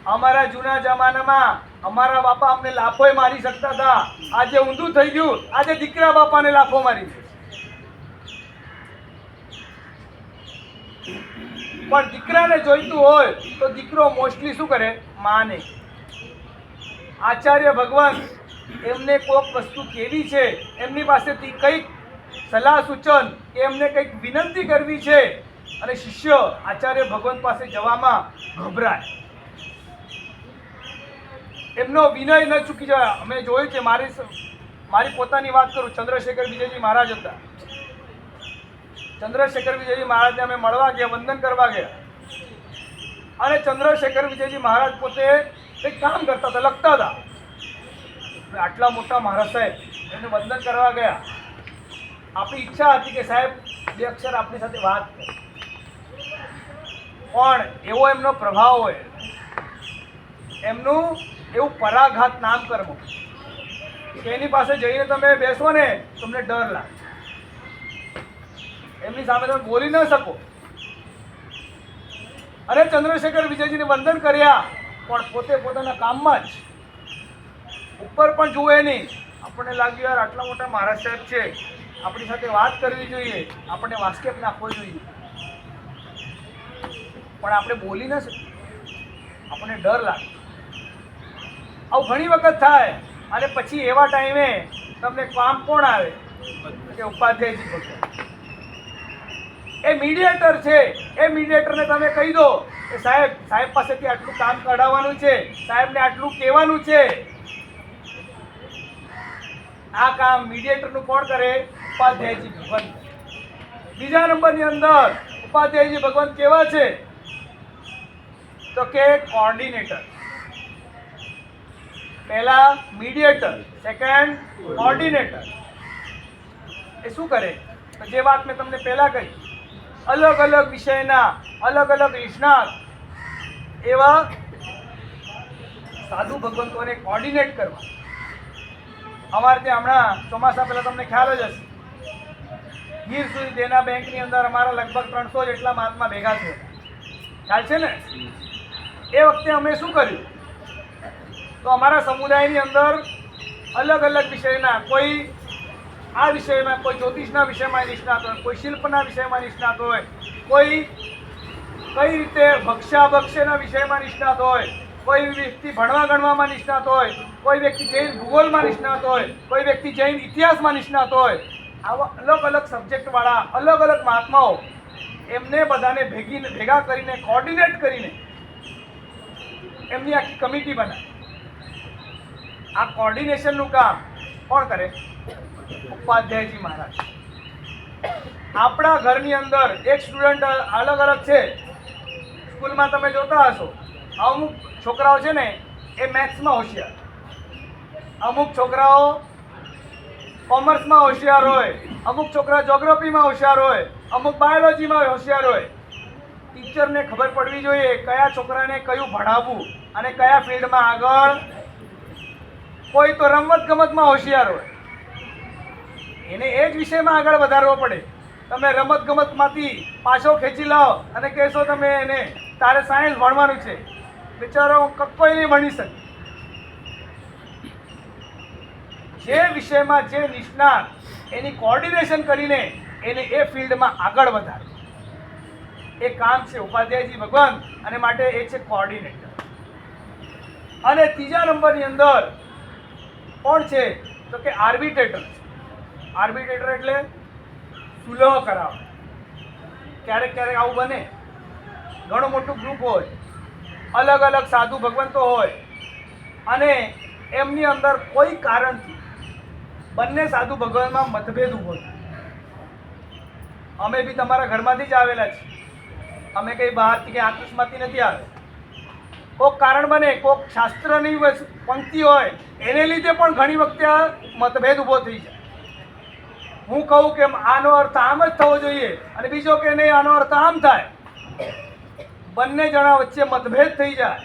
અમારા જૂના જમાનામાં અમારા બાપા અમને લાફોય મારી શકતા હતા. આજે ઊંધું થઈ ગયું. આજે દીકરા બાપાને લાફો મારી દે. પણ દીકરાને જોઈતું હોય તો દીકરો મોસ્ટલી શું કરે? માને. આચાર્ય ભગવાન એમને કોઈક વસ્તુ કેવી છે, એમની પાસેથી કંઈક સલાહ સૂચન કે એમને કંઈક વિનંતી કરવી છે અને શિષ્ય આચાર્ય ભગવાન પાસે જવામાં ગભરાય. એમનો વિનય ન ચૂકી જાય. અમે જોયું છે, મારી પોતાની વાત કરું. ચંદ્રશેખર વિજયજી મહારાજ હતા. ચંદ્રશેખર વિજયજી મહારાજને અમે મળવા ગયા, વંદન કરવા ગયા. અને ચંદ્રશેખર વિજયજી મહારાજ પોતે કંઈક કામ કરતા હતા, લખતા હતા. આટલા મોટા મહારાજ સાહેબ એમને વંદન કરવા ગયા. આપણી ઈચ્છા હતી કે સાહેબ 2 અક્ષર આપણી સાથે વાત કરે. પણ એવો એમનો પ્રભાવ હોય, એમનું એવું પરાઘાત નામ કર્મ કે એની પાસે જઈને તમે બેસો ને તમને ડર લાગે. એમની સામે તમે બોલી ન શકો. અને ચંદ્રશેખર વિજયજીને વંદન કર્યા પણ પોતે પોતાના કામમાં જ, ઉપર પણ જુએ નહીં. આપણને લાગ્યું યાર આટલા મોટા મહારાજ સાહેબ છે, આપણી સાથે વાત કરવી જોઈએ, આપણને વાસ્કેપ નાખવો જોઈએ, પણ આપણે બોલી ન શકીએ. આપણને ડર લાગે. આવું ઘણી વખત થાય. અને પછી એવા ટાઈમે તમને કામ કોણ આવે કે ઉપાધ્યાયજી ભગવાન. એ મીડિયેટર છે, એ મીડિયેટરને તમે કહી દો કે સાહેબ પાસેથી આટલું કામ કઢાવવાનું છે, સાહેબને આટલું કહેવાનું છે. આ કામ મીડિયેટરનું કોણ કરે? ઉપાધ્યાયજી ભગવંત. બીજા નંબરની અંદર ઉપાધ્યાયજી ભગવંત કેવા છે? તો કે કોર્ડિનેટર. પહેલા મીડિયેટર, સેકન્ડ કોર્ડિનેટર. એ શું કરે? તો જે વાત મેં તમને પહેલા કહી, અલગ અલગ વિષયના અલગ અલગ નિષ્ણાત એવા સાધુ ભગવંતોને કોર્ડિનેટ કરવા. અમારે ત્યાં હમણાં ચોમાસા પહેલાં તમને ખ્યાલ જ હશે, ગીર સુધી દેના બેંકની અંદર અમારા લગભગ 300 જેટલા મહાત્મા ભેગા થયા. ખ્યાલ છે ને? એ વખતે અમે શું કર્યું? તો અમારા સમુદાયની અંદર અલગ અલગ વિષયના, કોઈ આ વિષયમાં, કોઈ જ્યોતિષના વિષયમાં નિષ્ણાત હોય, કોઈ શિલ્પના વિષયમાં નિષ્ણાત હોય, કોઈ કઈ રીતે ભક્ષ્યાભક્ષ્યના વિષયમાં નિષ્ણાત હોય, કોઈ વ્યક્તિ ભણવા ગણવામાં નિષ્ણાત હોય, કોઈ વ્યક્તિ જૈન ભૂગોળમાં નિષ્ણાત હોય, કોઈ વ્યક્તિ જૈન ઇતિહાસમાં નિષ્ણાત હોય. આવા અલગ અલગ સબ્જેક્ટવાળા અલગ અલગ મહાત્માઓ, એમને બધાને ભેગા કરીને, કોર્ડિનેટ કરીને એમની આખી કમિટી બનાવી. આ કોર્ડિનેશનનું કામ કોણ કરે? ઉપાધ્યાયજી મહારાજ. આપણા ઘરની અંદર એક સ્ટુડન્ટ અલગ અલગ છે. સ્કૂલમાં તમે જોતા હશો, અમુક છોકરાઓ છે ને એ મેથ્સમાં હોશિયાર, અમુક છોકરાઓ કોમર્સમાં હોશિયાર હોય, અમુક છોકરા જ્યોગ્રાફીમાં હોશિયાર હોય, અમુક બાયોલોજીમાં હોશિયાર હોય. ટીચરને ખબર પડવી જોઈએ કયા છોકરાને કયું ભણાવવું અને કયા ફિલ્ડમાં આગળ. કોઈ તો રમત ગમતમાં હોશિયાર હોય, એને એ જ વિષયમાં આગળ વધારવો પડે. તમે રમત ગમતમાંથી પાછો ખેંચી લાવો અને કહેશો તમે એને તારે સાયન્સ ભણવાનું છે, બિચારો કોઈ નહીં ભણી શકે. જે વિષયમાં જે નિષ્ણાત, એની કોર્ડિનેશન કરીને એને એ ફિલ્ડમાં આગળ વધારે, એ કામ છે ઉપાધ્યાયજી ભગવાન. અને માટે એ છે કોર્ડિનેટર. અને ત્રીજા નંબરની અંદર કોણ છે? તો કે આર્બિટ્રેટર. આર્બિટ્રેટર એટલે સુલહ કરાવ. ક્યારેક ક્યારેક આવું બને, ઘણું મોટું ગ્રુપ હોય, અલગ અલગ સાધુ ભગવંતો હોય, અને એમની અંદર કોઈ કારણથી બંને સાધુ ભગવાનમાં મતભેદ ઊભો થાય. અમે બી તમારા ઘરમાંથી જ આવેલા છીએ, અમે કંઈ બહારથી કે આકૃષમાંથી નથી આવે. કોઈક કારણ બને, કોઈક શાસ્ત્રની પંક્તિ હોય, એને લીધે પણ ઘણી વખતે આ મતભેદ ઊભો થઈ જાય. હું કહું કે આનો અર્થ આમ જ થવો જોઈએ અને બીજો કે નહીં, આનો અર્થ આમ થાય. બંને જણા વચ્ચે મતભેદ થઈ જાય.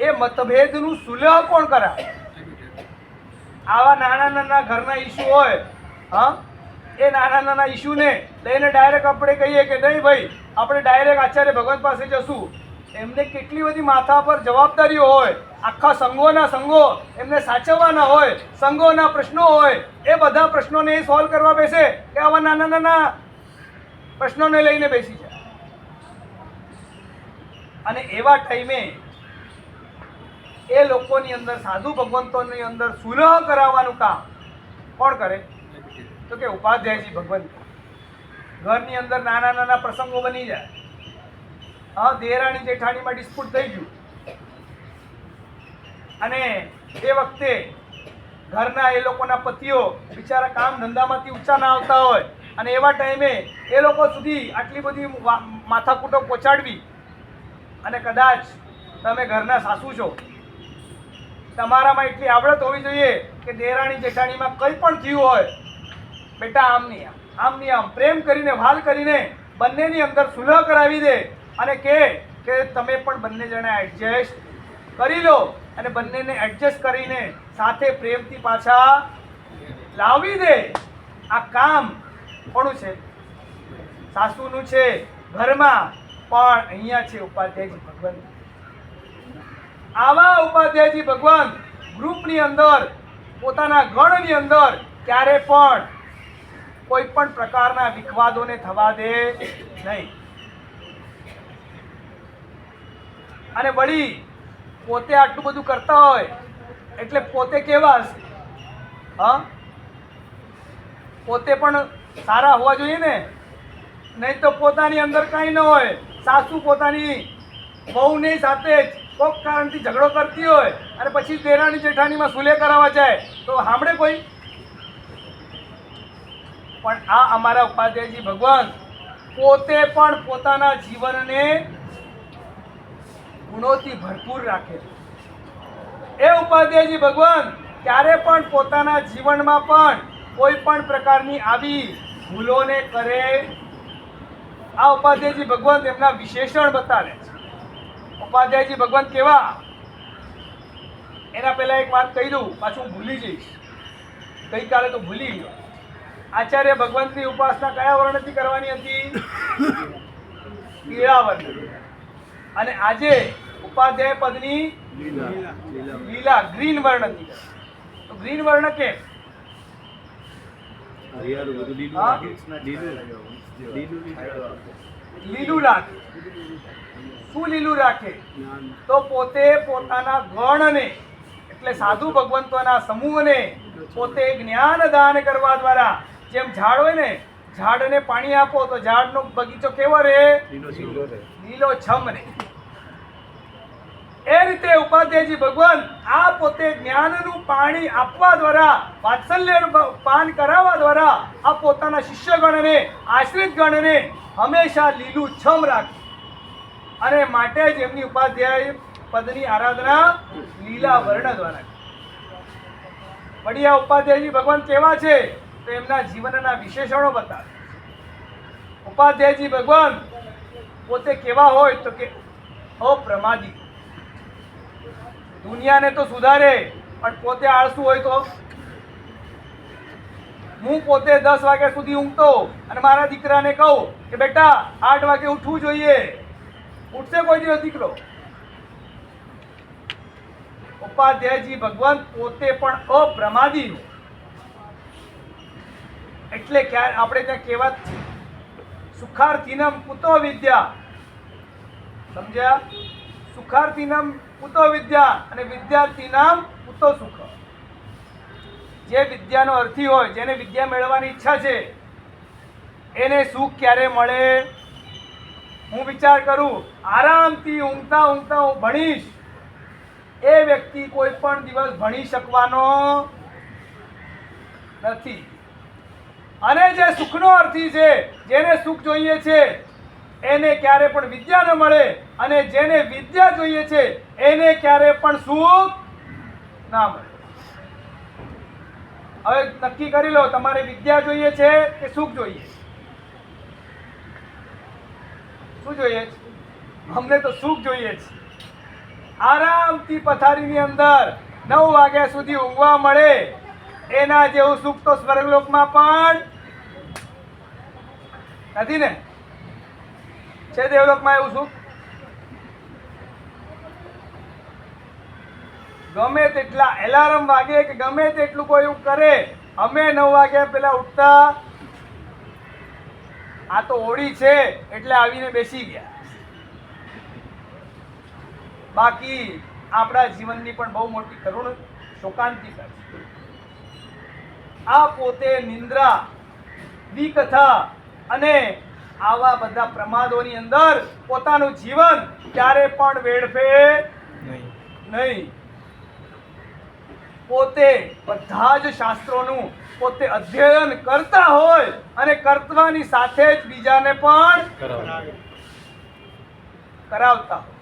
એ મતભેદનું સુલહ કોણ કરાવે? આવા નાના નાના ઘરના ઇસ્યુ હોય, હા, એ નાના નાના ઇસ્યુને લઈને ડાયરેક્ટ આપણે કહીએ કે નહીં ભાઈ, આપણે ડાયરેક્ટ આચાર્ય ભગવાન પાસે જશું. એમને કેટલી બધી માથા પર જવાબદારીઓ હોય, આખા સંઘો એમને સાચવવાના હોય, સંઘોના પ્રશ્નો હોય. એ બધા પ્રશ્નોને એ સોલ્વ કરવા બેસે કે આવા નાના નાના પ્રશ્નોને લઈને બેસી જાય. અને એવા ટાઈમે એ લોકોની અંદર, સાધુ ભગવંતોની અંદર સુલહ કરાવવાનું કામ કોણ કરે? તો કે ઉપાધ્યાયજી ભગવંત. ઘરની અંદર નાના નાના પ્રસંગો બની જાય, હા, દેરાણી જેઠાણીમાં ડિસ્પ્યુટ થઈ ગયું, અને એ વખતે ઘરના એ લોકોના પતિઓ બિચારા કામ ધંધામાંથી ઊંચા ના આવતા હોય, અને એવા ટાઈમે એ લોકો સુધી આટલી બધી માથાકૂટો પહોંચાડવી. અને કદાચ તમે ઘરના સાસુ છો, તમારામાં એટલી આવડત હોવી જોઈએ કે દેરાણી જેઠાણીમાં કંઈ પણ થયું હોય, બેટા આમ નહીં આમ નહીં આમ, પ્રેમ કરીને, વાલ કરીને બંનેની અંદર સુલહ કરાવી દે અને કે તમે પણ બંને જણા એડજસ્ટ કરી લો, અને બંનેને એડજસ્ટ કરીને સાથે પ્રેમથી પાછા લાવી દે. આ કામ કોનું છે? સાસુનું છે ઘરમાં, પણ અહીંયા છે ઉપાધ્યાયજી ભગવાન. આવા ઉપાધ્યાયજી ભગવાન ગ્રુપની અંદર, પોતાના ગણની અંદર ક્યારે પણ કોઈ પણ પ્રકારના વિખવાદોને થવા દે નહીં. અને વળી પોતે આટલું બધું કરતા હોય એટલે પોતે કેવા હશે? હા, પોતે પણ સારા હોવા જોઈએ ને. નહીં તો પોતાની અંદર કાંઈ ન હોય. સાસુ પોતાની વહુની સાથે જ કોઈક કારણથી ઝઘડો કરતી હોય અને પછી દેરાણી જેઠાણીમાં સુલે કરાવવા જાય તો સાંભળે કોઈ? પણ આ અમારા ઉપાધ્યાયજી ભગવાન પોતે પણ પોતાના જીવનને ગુણોથી ભરપૂર રાખે છે. એ ઉપાધ્યાયજી ભગવાન ક્યારે પણ પોતાના જીવનમાં પણ કોઈ પણ પ્રકારની આવી ભૂલોને કરે. આ ઉપાધ્યાયજી ભગવાન તેમના વિશેષણ બતાવે છે. ઉપાધ્યાયજી ભગવાન કેવા, એના પહેલા એક વાત કહી દઉં, પાછું હું ભૂલી જઈશ. ગઈકાલે તો ભૂલી ગયો. આચાર્ય ભગવંતની ઉપાસના કયા વર્ણથી કરવાની હતી? પીળા વર્ણ. અને આજે ઉપાધ્યાય પદની લીલા ગ્રીન વર્ણથી કરે. તો ગ્રીન વર્ણ કેમ? હા? લીલું રાખે. શું લીલું રાખે? તો પોતે પોતાના ગણને એટલે સાધુ ભગવંતોના સમૂહને પોતે જ્ઞાન દાન કરવા દ્વારા, જેમ ઝાડ હોય ને, ઝાડને પાણી આપો તો ઝાડનો બગીચો કેવો રહે? લીલો છમ રહે. એ રીતે ઉપાધ્યાયજી ભગવાન આ પોતે જ્ઞાનનું પાણી આપવા દ્વારા, વાત્સલ્યનું પાન કરાવવા દ્વારા આ પોતાના શિષ્યગણને, આશ્રિત ગણને હંમેશા લીલું છમ રાખે. અને માટે જ એમની ઉપાધ્યાય પદની આરાધના લીલા વર્ણ દ્વારા. વળી આ ઉપાધ્યાયજી ભગવાન કેવા છે તો એમના જીવનના વિશેષણો બતાવે. ઉપાધ્યાયજી ભગવાન પોતે કેવા હોય તો કે અપ્રમાદી. દુનિયાને તો સુધારે પણ પોતે આળસુ હોય તો? હું પોતે 10 વાગ્યા સુધી ઊંઘતો અને મારા દીકરાને કહું કે બેટા 8 વાગે ઉઠવું જોઈએ, ઉઠશે કોઈ દિવસ દીકરો? ઉપાધ્યાયજી ભગવાન પોતે પણ અપ્રમાદી. એટલે ક્યારે આપણે ત્યાં કહેવત છે, સુખાર્થીનમ કુતો વિદ્યા. સમજ્યા? સુખાર્થીનમ કુતો વિદ્યા અને વિદ્યાર્થીનામ કુતો સુખ. જે વિદ્યાનો અર્થી હોય, જેને વિદ્યા મેળવવાની ઈચ્છા છે, એને સુખ ક્યારે મળે? હું વિચાર કરું, આરામથી ઊંઘતા ઊંઘતા હું ભણીશ, એ વ્યક્તિ કોઈ પણ દિવસ ભણી શકવાનો નથી. અને જે સુખનો અર્થી છે, જેને સુખ જોઈએ છે, એને ક્યારે પણ વિદ્યા ન મળે. અને જેને વિદ્યા જોઈએ છે એને ક્યારે પણ સુખ ના મળે. હવે નક્કી કરી લો, તમારે વિદ્યા જોઈએ છે કે સુખ જોઈએ? શું જોઈએ છે? અમને તો સુખ જોઈએ છે. આરામથી પથારીની અંદર 9 વાગ્યા સુધી ઊંઘવા મળે, એના જેવું સુખ તો સ્વર્ગલોકમાં પણ નથી ને? છે દેવલોકમાં એવું સુખ? ગમે તેટલા એલાર્મ વાગે કે ગમે તેટલું કોઈ એવું કરે, અમે 9 વાગ્યા પહેલા ઉઠતા. આ તો હોળી છે એટલે આવીને બેસી ગયા. બાકી આપણા જીવનની પણ બહુ મોટી કરુણ શોકાંતિકા છે. આ પોતે નિંદ્રા, વિકથા અને આવા બધા પ્રમાદોની અંદર પોતાનું જીવન ક્યારે પણ વેડફે નહીં. પોતે બધા જ શાસ્ત્રોનું પોતે અધ્યયન કરતા હોય અને કરવાની સાથે જ બીજાને પણ કરાવતા હોય.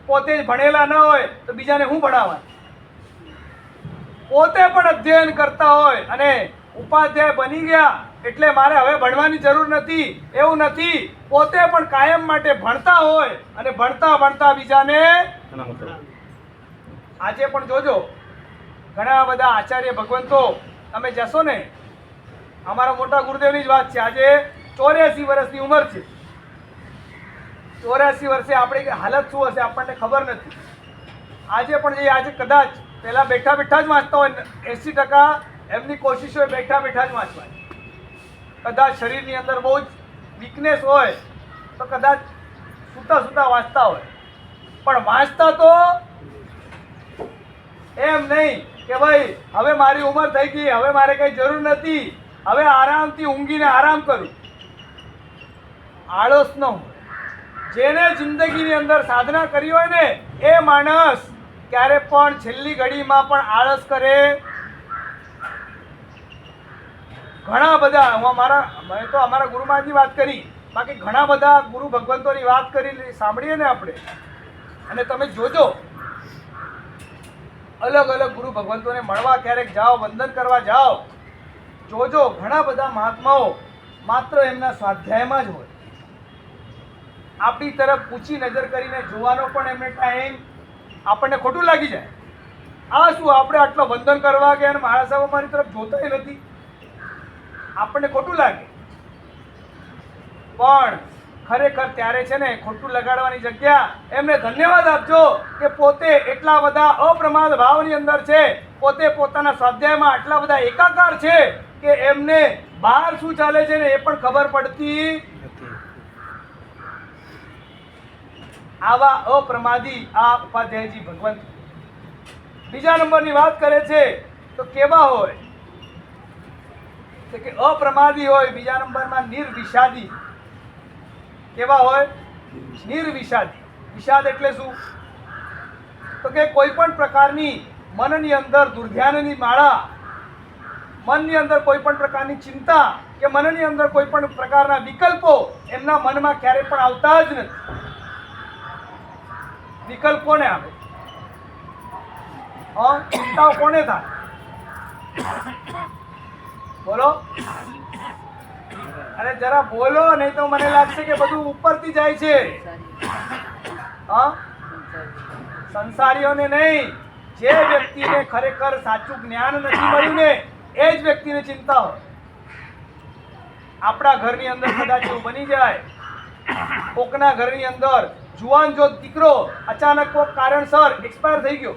પોતે જ ભણેલા ન હોય તો બીજાને શું ભણાવવા? પોતે પણ અધ્યયન કરતા હોય અને ઉપાધ્યાય બની ગયા એટલે મારે હવે ભણવાની જરૂર નથી, એવું નથી. પોતે પણ કાયમ માટે ભણતા હોય અને ભણતા ભણતા બીજાને. આજે પણ જોજો, ઘણા બધા આચાર્ય ભગવંતો તમે જશો ને, અમારા મોટા ગુરુદેવની જ વાત છે, આજે 84 વર્ષની ઉંમર છે. 84 વર્ષે આપણી હાલત શું હશે આપણને ખબર નથી. આજે પણ જે આજે કદાચ પહેલા બેઠા બેઠા જ વાંચતા હોય, 80% એમની કોશિશ હોય બેઠા બેઠા જ વાંચવાની. કદાચ શરીરની અંદર બહુ જ વીકનેસ હોય તો કદાચ સૂતા સૂતા વાંચતા હોય, પણ વાંચતા તો એમ નહીં કે ભાઈ હવે મારી ઉંમર થઈ ગઈ, હવે મારે કંઈ જરૂર નથી, હવે આરામથી ઊંઘીને આરામ કરું. આળસ ન હોય. જેને જિંદગીની અંદર સાધના કરી હોય ને એ માણસ ક્યારે પણ છેલ્લી ઘડીમાં પણ આળસ કરે. ઘણા બધા મેં તો અમારા ગુરુ મહારાજની વાત કરી, બાકી ઘણા બધા ગુરુ ભગવંતોની વાત કરી સાંભળીએ ને આપણે, અને તમે જોજો અલગ અલગ ગુરુ ભગવંતોને મળવા ક્યારેક જાઓ, વંદન કરવા જાઓ, જોજો ઘણા બધા મહાત્માઓ માત્ર એમના સ્વાધ્યાયમાં જ હોય. આપણી તરફ ઊંચી નજર કરીને જોવાનો પણ એમને ટાઈમ, આપણને ખોટું લાગી જાય. આ શું આપણે આટલો વંદન કરવા ગયા અને મહારાજ સાહેબ અમારી તરફ જોતા નથી, આપણને ખોટું લાગે. પણ ખરેખર ત્યારે છે ને ખોટું લગાડવાની જગ્યા એમને ધન્યવાદ આપજો કે પોતે એટલા બધા અપ્રમાદ ભાવની અંદર છે, પોતે પોતાના સ્વાધ્યાયમાં આટલા બધા એકાકાર છે કે એમને બહાર શું ચાલે છે ને એ પણ ખબર પડતી. આવા અપ્રમાદી આ ઉપાધ્યાયજી ભગવંત. બીજા નંબરની વાત કરે છે તો કેવા હોય કે અપ્રમાદી હોય. બીજા નંબરમાં નિર્વિષાદી. કેવા હોય? નિર્વિષાદી. વિષાદ એટલે શું? તો કે કોઈ પણ પ્રકારની મનની અંદર દુર્ધ્યાનની માળા, મનની અંદર કોઈ પણ પ્રકારની ચિંતા કે મનની અંદર કોઈ પણ પ્રકારના વિકલ્પો એમના મનમાં ક્યારે પણ આવતા જ નથી. વિકલ્પ કોને આવે? ચિંતાઓ કોને થાય? બોલો. અરે જરા બોલો, નહીં તો મને લાગશે કે બધું ઉપરથી જાય છે. સંસારીઓને નહીં, જે વ્યક્તિને ખરેખર સાચું જ્ઞાન નથી મળ્યું ને એ જ વ્યક્તિને ચિંતા હોય. આપણા ઘરની અંદર કદાચ એવું બની જાય, કોકના ઘરની અંદર જુવાન જો દીકરો અચાનક કોઈક કારણસર એક્સપાયર થઈ ગયો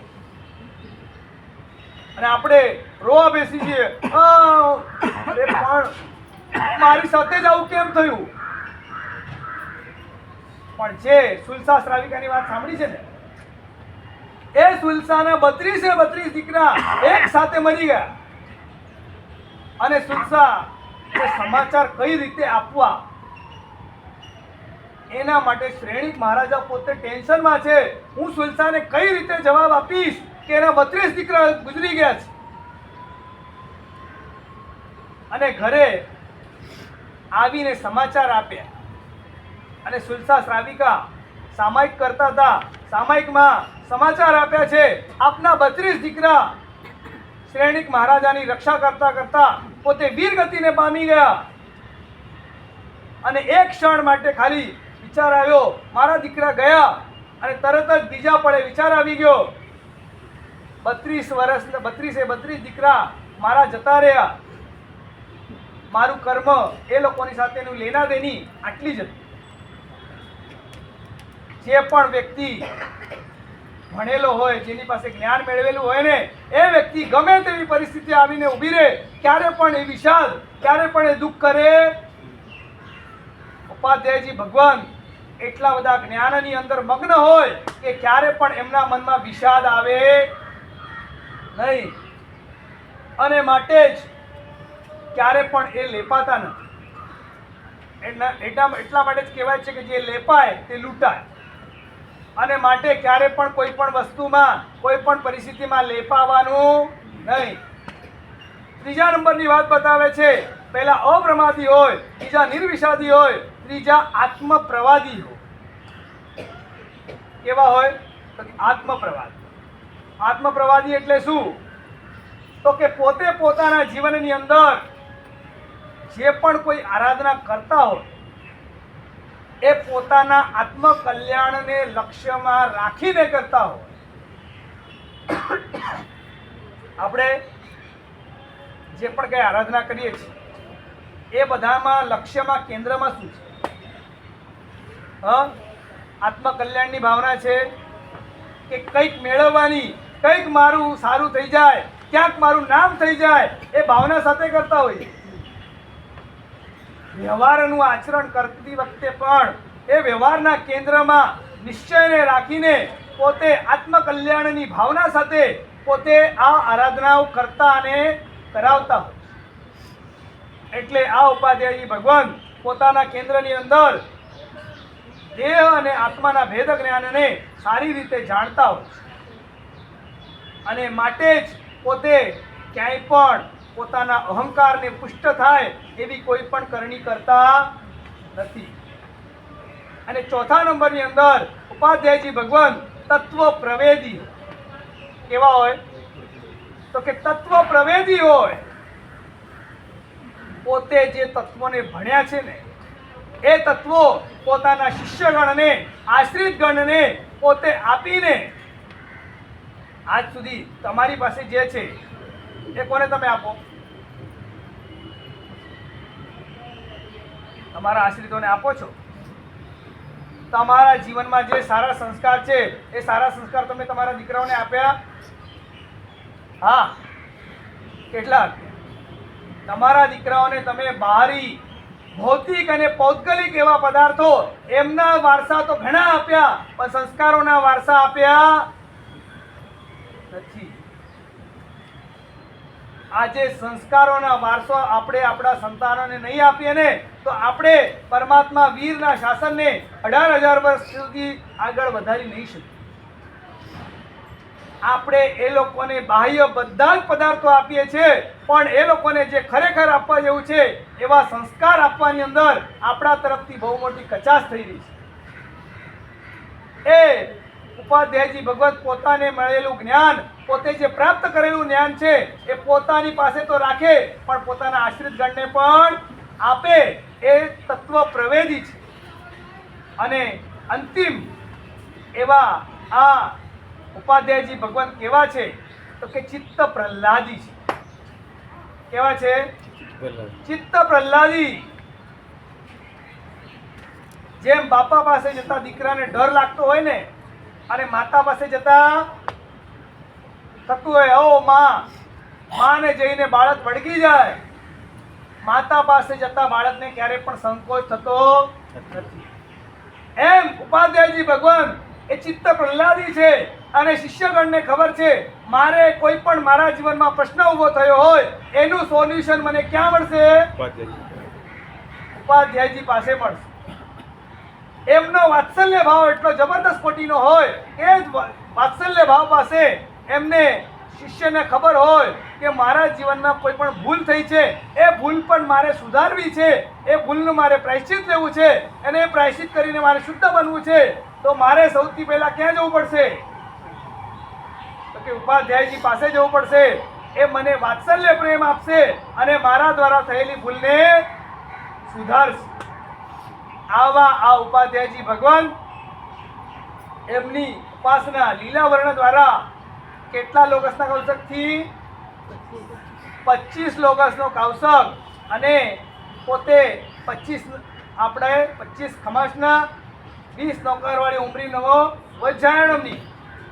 અને આપણે રોવા બેસી જઈએ, અરે પણ મારી સાથે જ આવું કેમ થયું? પણ જે સુલસા શ્રાવિકાની વાત સાંભળી છે ને, એ સુલસાના 32 દીકરા એક સાથે મરી ગયા. અને સુલસા એ સમાચાર કઈ રીતે આપવા એના માટે શ્રેણિક મહારાજા પોતે ટેન્શનમાં છે. હું સુલસાને કઈ રીતે જવાબ આપીશ કે એના 32 દીકરા ગુજરી ગયા છે. અને ઘરે આવીને સમાચાર આપ્યા. અને સુલસા શ્રાવિકા સામાયિક કરતા હતા. સામાયિકમાં સમાચાર આપ્યા છે, આપના 32 દીકરા શ્રેણિક મહારાજાની રક્ષા કરતા કરતા પોતે વીર ગતિને પામી ગયા. અને એક ક્ષણ માટે ખાલી વિચાર આવ્યો, મારા દીકરા ગયા, અને તરત જ બીજા પડે વિચાર આવી ગયો, 32 દીકરા મારા જતા રહ્યા, મારું કર્મ એ લોકોની સાથેનું લેના દેની આટલી જ હતી. જે પણ વ્યક્તિ ભણેલો હોય, જેની પાસે જ્ઞાન મેળવેલું હોય ને, એ વ્યક્તિ ગમે તેવી પરિસ્થિતિ આવીને ઊભી રહે, ક્યારે પણ એ વિષાદ, ક્યારે પણ એ દુઃખ કરે. ઉપાધ્યાયજી ભગવાન એટલા બધા જ્ઞાનની અંદર મગ્ન હોય કે ક્યારે પણ એમના મનમાં વિષાદ આવે નહીં. અને માટે જ ક્યારે પણ એ લેપાતા નથી. એટલા માટે જ કહેવાય છે કે જે લેપાય તે લૂંટાય. અને માટે ક્યારે પણ કોઈ પણ વસ્તુમાં, કોઈ પણ પરિસ્થિતિમાં લેપાવાનું નહીં. ત્રીજા નંબરની વાત બતાવે છે, પહેલા અપ્રમાદી હોય, બીજા નિર્વિષાદી હોય, ત્રીજા આત્મપ્રવાદી હોય. કેવા હોય? તો આત્મપ્રવાદી. આત્મપ્રવાદી એટલે શું? તો કે પોતે પોતાના જીવનની અંદર જે પણ કોઈ આરાધના કરતા હોય એ પોતાના આત્મકલ્યાણને લક્ષ્યમાં રાખીને કરતા હોય. આપણે જે પણ કંઈ આરાધના કરીએ છીએ એ બધામાં લક્ષ્યમાં, કેન્દ્રમાં શું છે? આત્મકલ્યાણની ભાવના છે કે કંઈક મેળવવાની, કંઈક મારું સારું થઈ જાય, ક્યાંક મારું નામ થઈ જાય, એ ભાવના સાથે કરતા હોઈએ. વ્યવહારનું આચરણ કરતી વખતે પણ એ વ્યવહારના કેન્દ્રમાં નિશ્ચયને રાખીને પોતે આત્મકલ્યાણની ભાવના સાથે પોતે આ આરાધનાઓ કરતા અને કરાવતા હોય. એટલે આ ઉપાધ્યાયજી ભગવાન પોતાના કેન્દ્રની અંદર દેહ અને આત્માના ભેદ જ્ઞાનને સારી રીતે જાણતા હોય છે અને માટે જ પોતે ક્યાંય પણ પોતાના અહંકારને પુષ્ટ થાય એવી કોઈ પણ કરણી કરતા નથી. અને ચોથા નંબરની અંદર ઉપાધ્યાયજી ભગવાન તત્વ પ્રવેદી કેવા હોય તો કે તત્વ પ્રવેદી હોય. પોતે જે તત્વોને ભણ્યા છે ને એ તત્વો પોતાના શિષ્યગણને આશ્રિત ગણને પોતે આપીને આજ સુધી તમારી પાસે જે છે એ કોને તમે આપો? તમારા આશ્રિતોને આપો છો. તમારા જીવનમાં જે સારા સંસ્કાર છે એ સારા સંસ્કાર તમે તમારા દીકરાઓને આપ્યા? હા, કેટલાક? તમારા દીકરાઓને તમે બહારી ભૌતિક અને પૌદ્ગલિક એવા પદાર્થો એમના વારસા તો ઘણા આપ્યા, પણ સંસ્કારોના વારસા આપ્યા નથી. આજે સંસ્કારોના વારસો આપણે આપણા સંતાનોને નહીં આપીએ ને તો આપણે પરમાત્મા વીરના શાસનને 18,000 વર્ષ સુધી આગળ વધારી નહીં શકીએ. આપણે એ લોકોને બાહ્ય બધા જ પદાર્થો આપીએ છીએ, પણ એ લોકોને જે ખરેખર આપવા જેવું છે એવા સંસ્કાર આપવાની અંદર આપણા તરફથી બહુ મોટી કચાશ થઈ રહી છે. એ ઉપાધ્યાયજી ભગવત પોતાને મળેલું જ્ઞાન, પોતે જે પ્રાપ્ત કરેલું જ્ઞાન છે એ પોતાની પાસે તો રાખે, પણ પોતાના આશ્રિત ગણને પણ આપે. એ તત્વ પ્રવેદી છે. અને અંતિમ એવા આ ઉપાધ્યાયજી ભગવાન કેવા છે તો કે ચિત્ત પ્રહલાદી છે. કેવા છે? ચિત્ત પ્રહલાદી. જેમ બાપા પાસે જતા દીકરાને ડર લાગતો હોય ને, અને માતા પાસે જતા થતું હોય ઓ માને જઈને બાળક વળગી જાય, માતા પાસે જતા બાળકને ક્યારે પણ સંકોચ થતો નથી. એમ ઉપાધ્યાયજી ભગવાન એ ચિત્ત પ્રહલાદી છે. અને શિષ્યગણને ખબર છે મારે કોઈ પણ મારા જીવનમાં પ્રશ્ન ઊભો થયો હોય એનું સોલ્યુશન મને ક્યાં મળશે? ઉપાધ્યાયજી પાસે મળશે. એમનો વાત્સલ્ય ભાવ એટલો જબરદસ્ત કોટીનો હોય કે જ વાત્સલ્ય ભાવ પાસે એમને શિષ્યને ખબર હોય કે મારા જીવનમાં કોઈ પણ ભૂલ થઈ છે, એ ભૂલ પણ મારે સુધારવી છે, એ ભૂલનું મારે પ્રાયશ્ચિત લેવું છે, અને એ પ્રાયશ્ચિત કરીને મારે શુદ્ધ બનવું છે, તો મારે સૌથી પહેલા ક્યાં જવું પડશે? તો કે ઉપાધ્યાયજી પાસે જવું પડશે. એ મને વાત્સલ્ય પ્રેમ આપશે અને મારા દ્વારા થયેલી ભૂલને સુધારશે. આવા આ ઉપાધ્યાયજી ભગવાન એમની ઉપાસના લીલા વર્ણ દ્વારા કેટલા લોકસના કૌશકથી 25 લોકસનો કૌશક, અને પોતે 25 આપણે 25 ખમાસના 20 નોકરવાળી ઉમરી નવો વજાયણમની.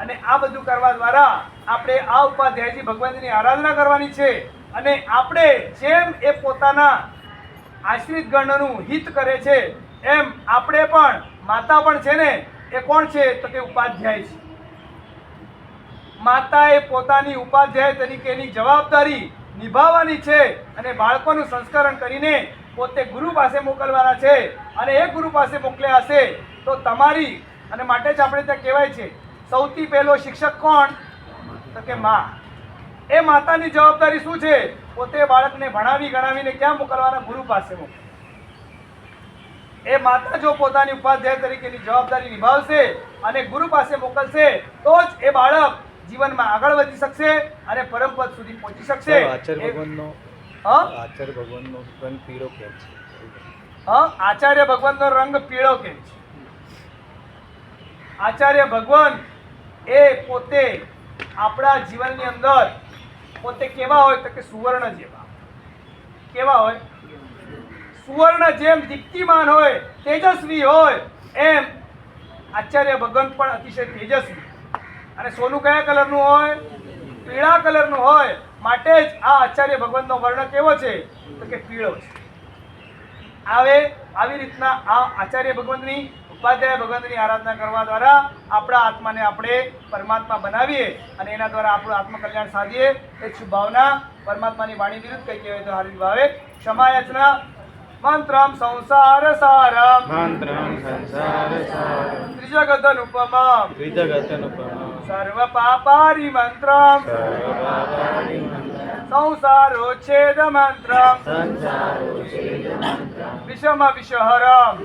અને આ બધું કરવા દ્વારા આપણે આ ઉપાધ્યાયજી ભગવાનની આરાધના કરવાની છે. અને આપણે જેમ એ પોતાના આશ્રિત ગણનું હિત કરે છે એમ આપણે પણ માતા પણ છે ને એ કોણ છે તો કે ઉપાધ્યાય છે. માતાએ પોતાની ઉપાધ્યાય તરીકેની જવાબદારી નિભાવવાની છે અને બાળકોનું સંસ્કરણ કરીને પોતે ગુરુ પાસે મોકલવાના છે. અને એ ગુરુ પાસે મોકલ્યા હશે તો તમારી, અને માટે જ આપણે ત્યાં કહેવાય છે સૌથી પહેલો શિક્ષક કોણ તો કે મા. એ માતાની જવાબદારી શું છે? પોતે બાળકને ભણાવી ગણાવીને ક્યાં મોકલવાના? ગુરુ પાસે મોકલવાના. એ માતા જો પોતાની ઉપાધ્યાય તરીકેની જવાબદારી નિભાવશે અને ગુરુ પાસે મોકલશે તો જ એ બાળક જીવનમાં આગળ વધી શકશે અને પરમપદ સુધી પહોંચી શકશે. આચાર્ય ભગવાનનો રંગ પીળો કેમ છે? આચાર્ય ભગવાનનો રંગ પીળો કેમ છે? આચાર્ય ભગવાન એ પોતે આપણા જીવનની અંદર પોતે કેવા હોય તો કે સુવર્ણ જેવા. કેવા હોય? સુવર્ણ જેમ દીપ્તિમાન હોય, તેજસ્વી હોય, એમ આચાર્ય ભગવાન પણ અતિશય તેજસ્વી. અને સોનું કયા કલરનું હોય? પીળા કલરનું હોય. માટે જ આ આચાર્ય ભગવાનનો વર્ણ કેવો છે તો કે પીળો છે. આવી રીતના આ આચાર્ય ભગવાનની ઉપાધ્યાય ભગવાનની આરાધના કરવા દ્વારા આપણા આત્માને આપણે પરમાત્મા બનાવીએ અને એના દ્વારા આપણું આત્મકલ્યાણ સાધીએ. એ શુભ ભાવના પરમાત્માની વાણી વિરુદ્ધ કંઈ કહેવાય તો હારી ભાવે ક્ષમા યાચના. મંત્રમ સંસાર સારમ મંત્રમ સંસાર સારમ ત્રિજગતનુપમમ ત્રિજગતનુપમમ સર્વ પાપારી મંત્રમ સર્વપાપારી મંત્રમ સંસારોચ્છેદ મંત્રમ વિષમ વિષહરમ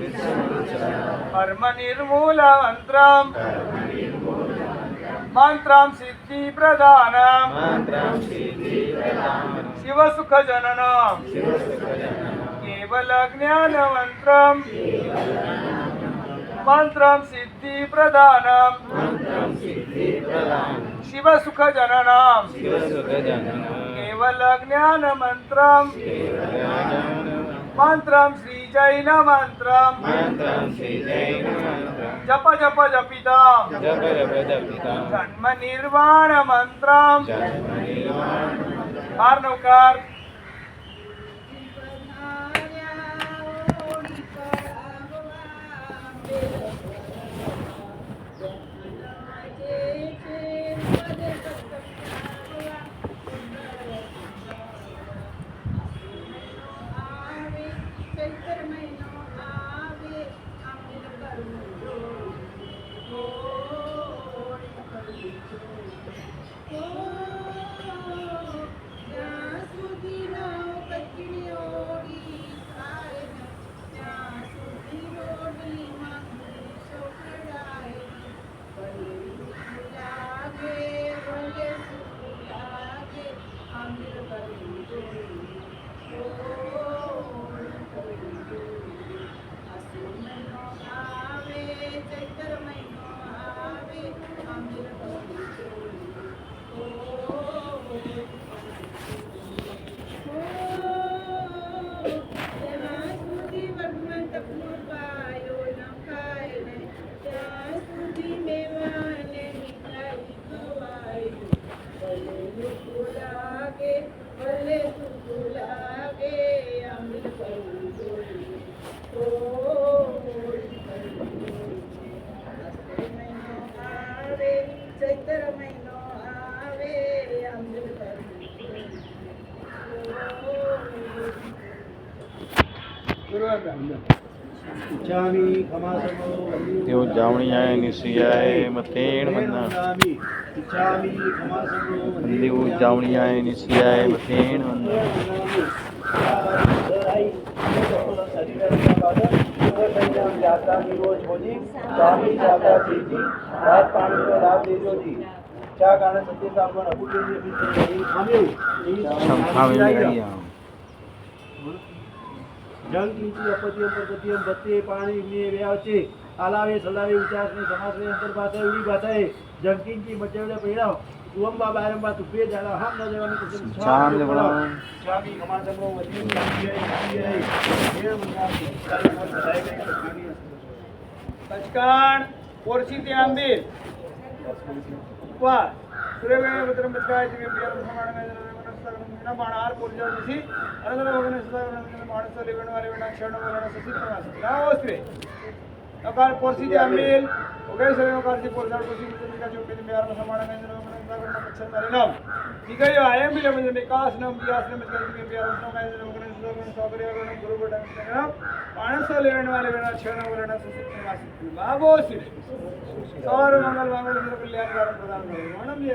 કર્મ નિર્મૂલ મંત્રમ મંત્રમ સિદ્ધિ પ્રદાનમ મંત્રમ સિદ્ધિ પ્રદાનમ શિવ સુખ જનનમ કેવલ જ્ઞાન મંત્રમ મંત્રમ સિદ્ધિ પ્રદાનમ મંત્રમ સિદ્ધિ પ્રદાનમ શિવ સુખ જનનમ શિવસુખજનનમ કેવલ જ્ઞાન મંત્રમ મંત્રમ શ્રી જૈન મંત્રમ મંત્રમ શ્રી જૈન મંત્રમ જપ જપ જપિતમ જપ જપ જપિતમ જન્મ નિર્વાણ મંત્રમ જન્મ નિર્વાણ બાર નૌકાર તેઓ જાવણીયાય નિશિયાય મતેણ મંદા દેવ જાવણીયાય નિશિયાય મતેણ મંદા જંગ કિંચી અપત્યમ પ્રગતિયમ ભત્તે પાણી અગ્નિ વ્યાવ છે આલાવે સલાવે ઉચાસને સમાસને અંતર્ભાષાએ ઉડી ભાષાએ જંગ કિંચી મચેવડે પૈડાવ ઉવંબા બારંબા તુપે જાલા હમ ન દેવાની કસમ ચામ લેવડા સ્વામી કમાસમો વધી પચકાણ પોરસી આંબીર ઉપવાસ સૂર્યગ્રહણ ભદ્રમ પચકાય દિવ્ય પ્રિય પ્રમાણ બાણાર પોરજર નથી અનંતર ભગવાન સદાનંદ માણસ લેવણવારે વેણા ક્ષણ વરણ સસિત પ્રવાસ નાઓસ્ત્રે નકાર પોરસી આંબીર ઓગઈ સરે નકાર થી પોરજર પોરસી મુજબિકા ચોકે મેયાર સમાણ ને નગર પચ્છન પરિણામ દીગયો આયમ બિલે મુજબ વિકાસ નામ દિયાસ ને મતલબ કે પ્યાર નો કાય ભગવાન સદાનંદ સાગરે વરણ ગુરુ બટન માણસ લેવણવારે વેણા ક્ષણ વરણ સસિત પ્રવાસ નાઓસ્ત્રે સૌર મંગલ મંગલ કલ્યાણ કારણ પ્રદાન કરો વણમ લે